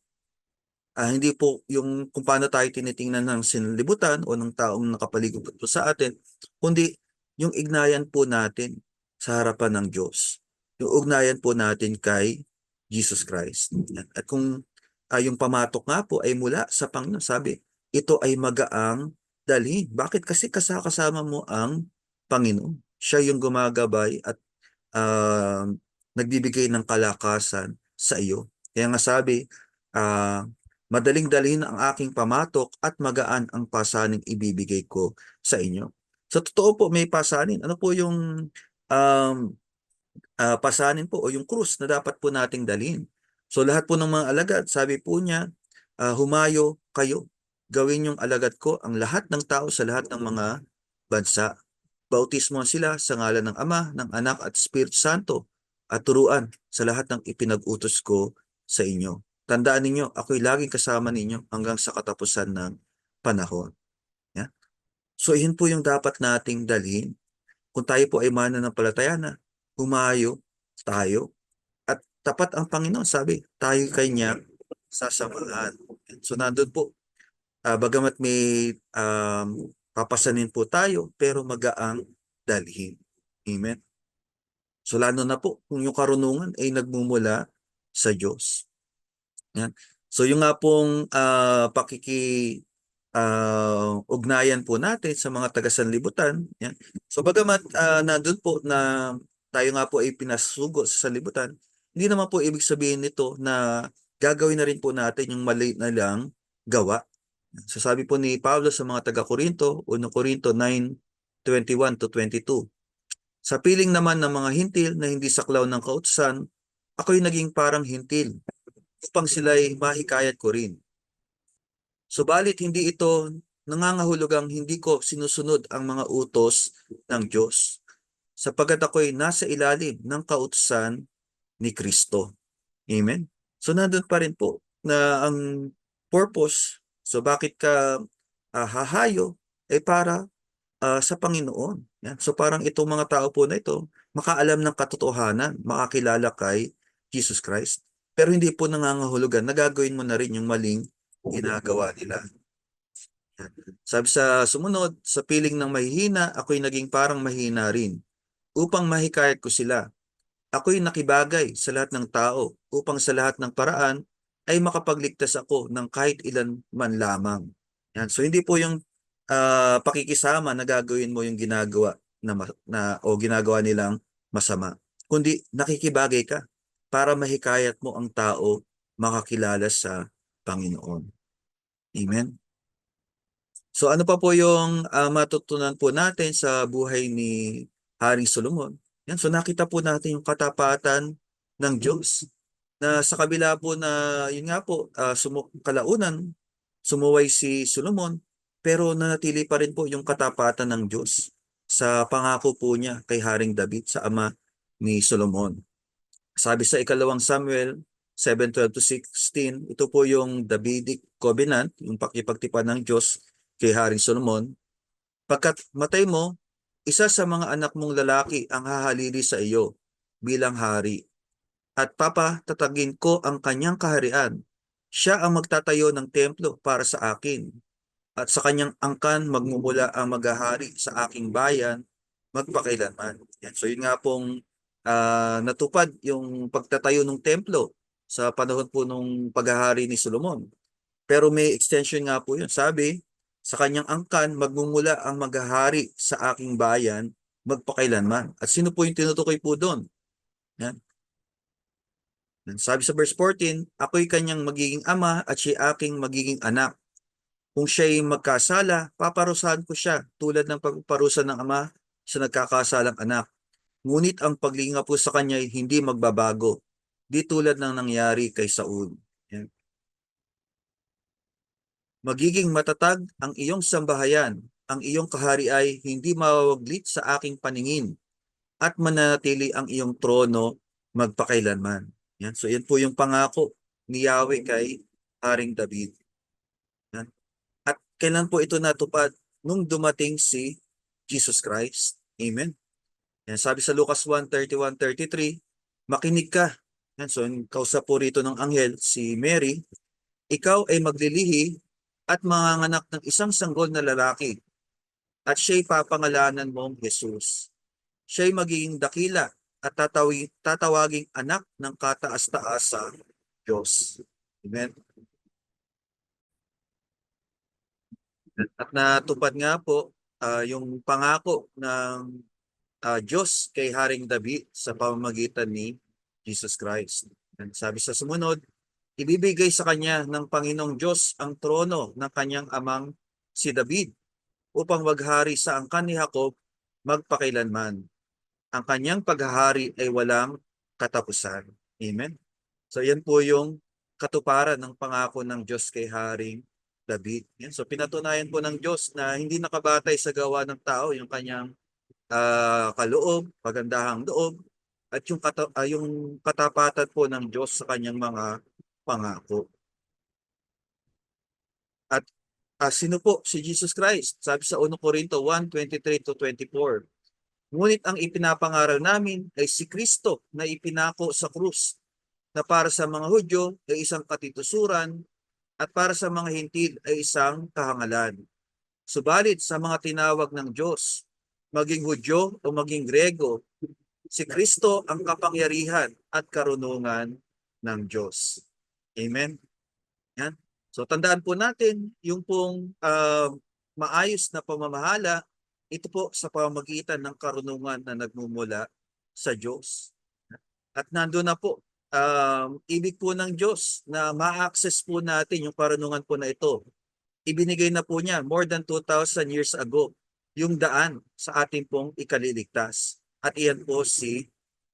E: hindi po yung kung paano tayo tinitingnan ng sinlibutan o ng taong nakapaligid po sa atin, kundi yung ignayan po natin sa harapan ng Diyos. Yung ugnayan po natin kay Jesus Christ. At kung yung pamatok nga po ay mula sa Panginoon, sabi, ito ay magaang dalhin. Bakit? Kasi kasama mo ang Panginoon. Siya yung gumagabay at nagbibigay ng kalakasan sa iyo. Kaya nga sabi, madaling dalhin ang aking pamatok at magaan ang pasaning ibibigay ko sa inyo. Sa totoo po, may pasanin. Ano po yung pasanin po o yung krus na dapat po nating dalhin? So lahat po ng mga alagad, sabi po niya, humayo kayo. Gawin yung alagad ko ang lahat ng tao sa lahat ng mga bansa. Bautismo sila sa ngalan ng Ama, ng Anak at Espiritu Santo at turuan sa lahat ng ipinag-utos ko sa inyo. Tandaan ninyo, ako'y laging kasama ninyo hanggang sa katapusan ng panahon. Yeah? So, yun po yung dapat nating dalhin. Kung tayo po ay mananampalataya na, humayo tayo. At tapat ang Panginoon, sabi, tayo kanya sasamahan. So, nandun po, bagamat may papasanin po tayo, pero magaang dalhin. Amen? So, lalo na po, kung yung karunungan ay nagmumula sa Diyos. Yan. So yung nga pong ugnayan po natin sa mga taga-sanlibutan. Yan. So bagamat nandun po na tayo nga po ay pinasugo sa sanlibutan, hindi naman po ibig sabihin nito na gagawin na rin po natin yung mali na lang gawa. So sabi po ni Pablo sa mga taga-Korinto, 1 Korinto 9:21-22, sa piling naman ng mga hintil na hindi saklaw ng kautusan, ako'y naging parang hintil upang sila'y mahikayat ko rin. Subalit hindi ito nangangahulugang hindi ko sinusunod ang mga utos ng Diyos, sapagkat ako'y nasa ilalim ng kautusan ni Kristo. Amen? So nandun pa rin po na ang purpose, so bakit ka hahayo, ay para sa Panginoon. Yan. So parang itong mga tao po na ito, makaalam ng katotohanan, makakilala kay Jesus Christ. pero hindi po nangangahulugan na gagawin mo na rin yung maling ginagawa nila. Sabi sa sumunod, sa piling ng mahihina, ako'y naging parang mahina rin, upang mahikayat ko sila. Ako'y nakibagay sa lahat ng tao, upang sa lahat ng paraan ay makapagligtas ako ng kahit ilan man lamang. Yan. So hindi po yung pakikisama na gagawin mo yung ginagawa o ginagawa nilang masama, kundi nakikibagay ka para mahikayat mo ang tao makakilala sa Panginoon. Amen. So ano pa po yung matutunan po natin sa buhay ni Haring Solomon? Yan, so nakita po natin yung katapatan ng Diyos na sa kabila po na yun nga po kalaunan sumuway si Solomon, pero nanatili pa rin po yung katapatan ng Diyos sa pangako po niya kay Haring David sa ama ni Solomon. Sabi sa ikalawang Samuel 7:12-16, ito po yung Davidic Covenant, yung pakipagtipan ng Diyos kay Haring Solomon. Pagkat matay mo, isa sa mga anak mong lalaki ang hahalili sa iyo bilang hari, at papatatagin ko ang kanyang kaharian. Siya ang magtatayo ng templo para sa akin, at sa kanyang angkan magmumula ang maghahari sa aking bayan magpakailanman. Yan. So yun nga pong natupad yung pagtatayo ng templo sa panahon po nung paghahari ni Solomon. Pero may extension nga po yun. Sabi, sa kanyang angkan magmumula ang maghahari sa aking bayan magpakailanman. At sino po yung tinutukoy po doon? Yan. Sabi sa verse 14, ako'y kanyang magiging ama at siya aking magiging anak. Kung siya'y magkasala, paparusahan ko siya tulad ng pagparusa ng ama sa nagkakasalang anak. Ngunit ang paglinga po sa kanya ay hindi magbabago, di tulad ng nangyari kay Saul. Yan. Magiging matatag ang iyong sambahayan, ang iyong kahari ay hindi mawawaglit sa aking paningin, at mananatili ang iyong trono magpakailanman. Yan. So yan po yung pangako ni Yahweh kay Haring David. Yan. At kailan po ito natupad? Nung dumating si Jesus Christ. Amen. Yan. Sabi sa Lucas 1:31-33, makinig ka. Yan. So kausap po rito ng anghel si Mary, ikaw ay maglilihi at manganganak ng isang sanggol na lalaki, at siya'y papangalanan mong Jesus. Siya'y magiging dakila at tatawaging anak ng kataas-taasa Diyos. Amen. At natupad nga po yung pangako ng Diyos kay Haring David sa pamamagitan ni Jesus Christ. And sabi sa sumunod, ibibigay sa kanya ng Panginoong Diyos ang trono ng kanyang amang si David upang maghari sa angkan ni Jacob magpakailanman. Ang kanyang paghahari ay walang katapusan. Amen. So yan po yung katuparan ng pangako ng Diyos kay Haring David. Yan. So pinatunayan po ng Diyos na hindi nakabatay sa gawa ng tao yung kanyang kaloob, pagandahang loob, at yung katapatan po ng Diyos sa kanyang mga pangako. At sino po? Si Jesus Christ. Sabi sa 1 Corinto 1:23-24. Ngunit ang ipinapangaral namin ay si Kristo na ipinako sa krus, na para sa mga Hudyo ay isang katitusuran at para sa mga Hintil ay isang kahangalan. Subalit sa mga tinawag ng Diyos, maging Hudyo o maging Grego, si Kristo ang kapangyarihan at karunungan ng Diyos. Amen. Yan. So tandaan po natin yung pong maayos na pamamahala, ito po sa pamamagitan ng karunungan na nagmumula sa Diyos. At nandun na po, ibig po ng Diyos na ma-access po natin yung karunungan po na ito. Ibinigay na po niya more than 2,000 years ago yung daan sa ating pong ikaliligtas. At iyan po si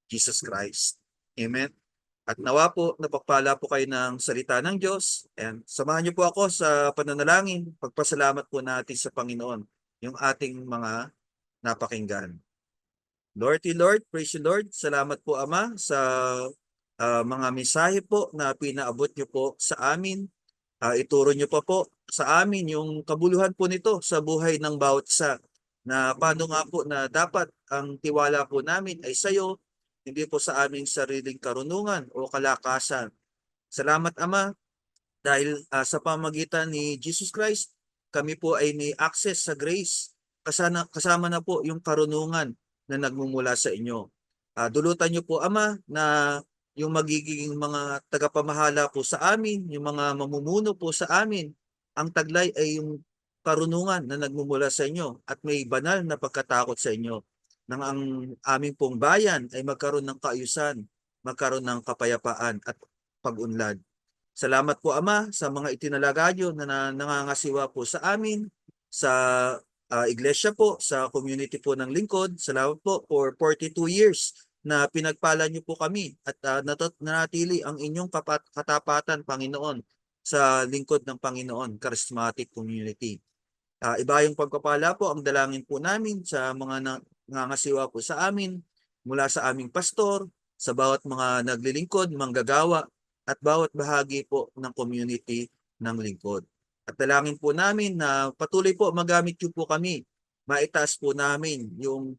E: Jesus Christ. Amen. At nawa po, napagpala po kayo ng salita ng Diyos. And samahan niyo po ako sa pananalangin. Pagpasalamat po natin sa Panginoon yung ating mga napakinggan. Lord, praise you Lord. Salamat po Ama sa mga mensahe po na pinaabot niyo po sa amin. Ituro niyo po sa amin yung kabuluhan po nito sa buhay ng bawat isa. Na paano nga po na dapat ang tiwala po namin ay sa iyo, hindi po sa aming sariling karunungan o kalakasan, Salamat Ama dahil sa pamagitan ni Jesus Christ, kami po ay ni access sa grace. Kasama na po yung karunungan na nagmumula sa inyo. Dulutan niyo po Ama na yung magiging mga tagapamahala po sa amin, yung mga mamumuno po sa amin, ang taglay ay yung karunungan na nagmumula sa inyo at may banal na pagkatakot sa inyo nang ang aming pong bayan ay magkaroon ng kaayusan, magkaroon ng kapayapaan at pag-unlad. Salamat po Ama sa mga itinalagay na nangangasiwa po sa amin, sa iglesia po, sa community po ng lingkod. Salamat po for 42 years na pinagpala niyo po kami at nanatili ang inyong katapatan, Panginoon, sa lingkod ng Panginoon, Charismatic Community. Iba yung pagpapala po ang dalangin po namin sa mga nangangasiwa po sa amin, mula sa aming pastor, sa bawat mga naglilingkod, manggagawa, at bawat bahagi po ng community ng lingkod. At dalangin po namin na patuloy po magamit niyo po kami, maitaas po namin yung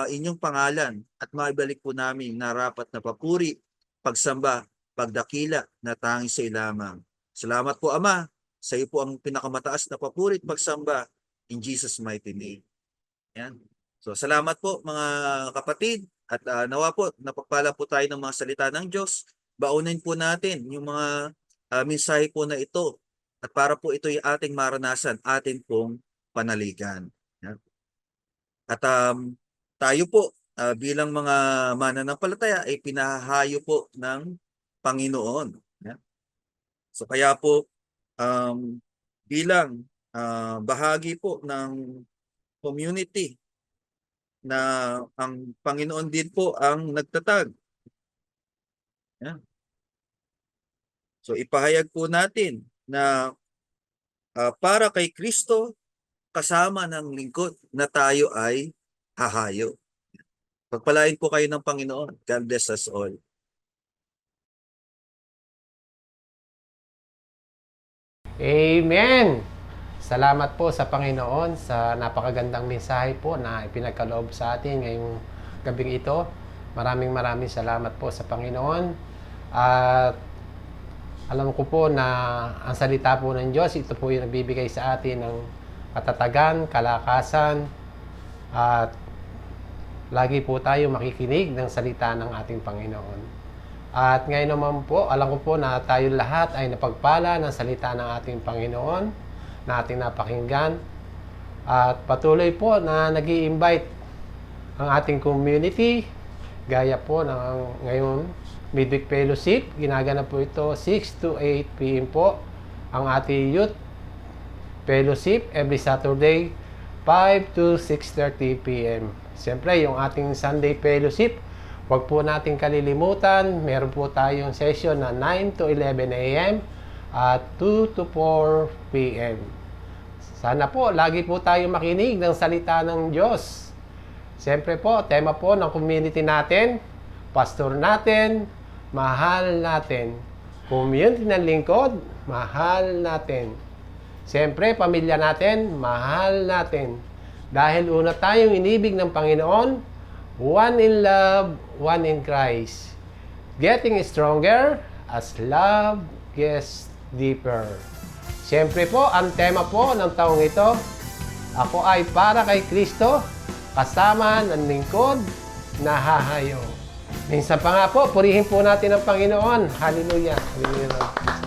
E: inyong pangalan at maibalik po namin narapat na papuri, pagsamba, pagdakila na tanging sa iyo lamang. Salamat po Ama, sa iyo po ang pinakamataas na papuri at pagsamba in Jesus' mighty name. Yan. So salamat po mga kapatid at nawa po napagpala po tayo ng mga salita ng Diyos. Baunin po natin yung mga mensahe po na ito at para po ito yung ating maranasan, ating pong panaligan. Yan. At tayo po bilang mga mananampalataya ay pinahahayo po ng Panginoon. Yeah. So kaya po bilang bahagi po ng community na ang Panginoon din po ang nagtatag. Yeah. So ipahayag po natin na para kay Kristo kasama ng lingkod na tayo ay hahayo. Pagpalain po kayo ng Panginoon. God bless us all.
F: Amen! Salamat po sa Panginoon sa napakagandang mensahe po na ipinagkaloob sa atin ngayong gabing ito. Maraming salamat po sa Panginoon. At alam ko po na ang salita po ng Diyos, ito po yung nagbibigay sa atin ng katatagan, kalakasan, at lagi po tayo makikinig ng salita ng ating Panginoon. At ngayon naman po, alam ko po na tayo lahat ay napagpala ng salita ng ating Panginoon na ating napakinggan. At patuloy po na nag-i-invite ang ating community, gaya po ng ngayon Midweek Fellowship. Ginaganap po ito 6 to 8 p.m. po. Ang ating Youth Fellowship every Saturday 5 to 6:30 p.m. Siyempre, yung ating Sunday Fellowship, huwag po natin kalilimutan. Meron po tayong session na 9 to 11 a.m. at 2 to 4 p.m. Sana po, lagi po tayo makinig ng salita ng Diyos. Siyempre po, tema po ng community natin, pastor natin, mahal natin. Community ng lingkod, mahal natin. Siyempre, pamilya natin, mahal natin. Dahil una tayong inibig ng Panginoon, one in love, one in Christ. Getting stronger as love gets deeper. Siyempre po, ang tema po ng taong ito, ako ay para kay Kristo, kasama ng lingkod na hahayo. Minsan pa nga po, purihin po natin ang Panginoon. Hallelujah. Hallelujah.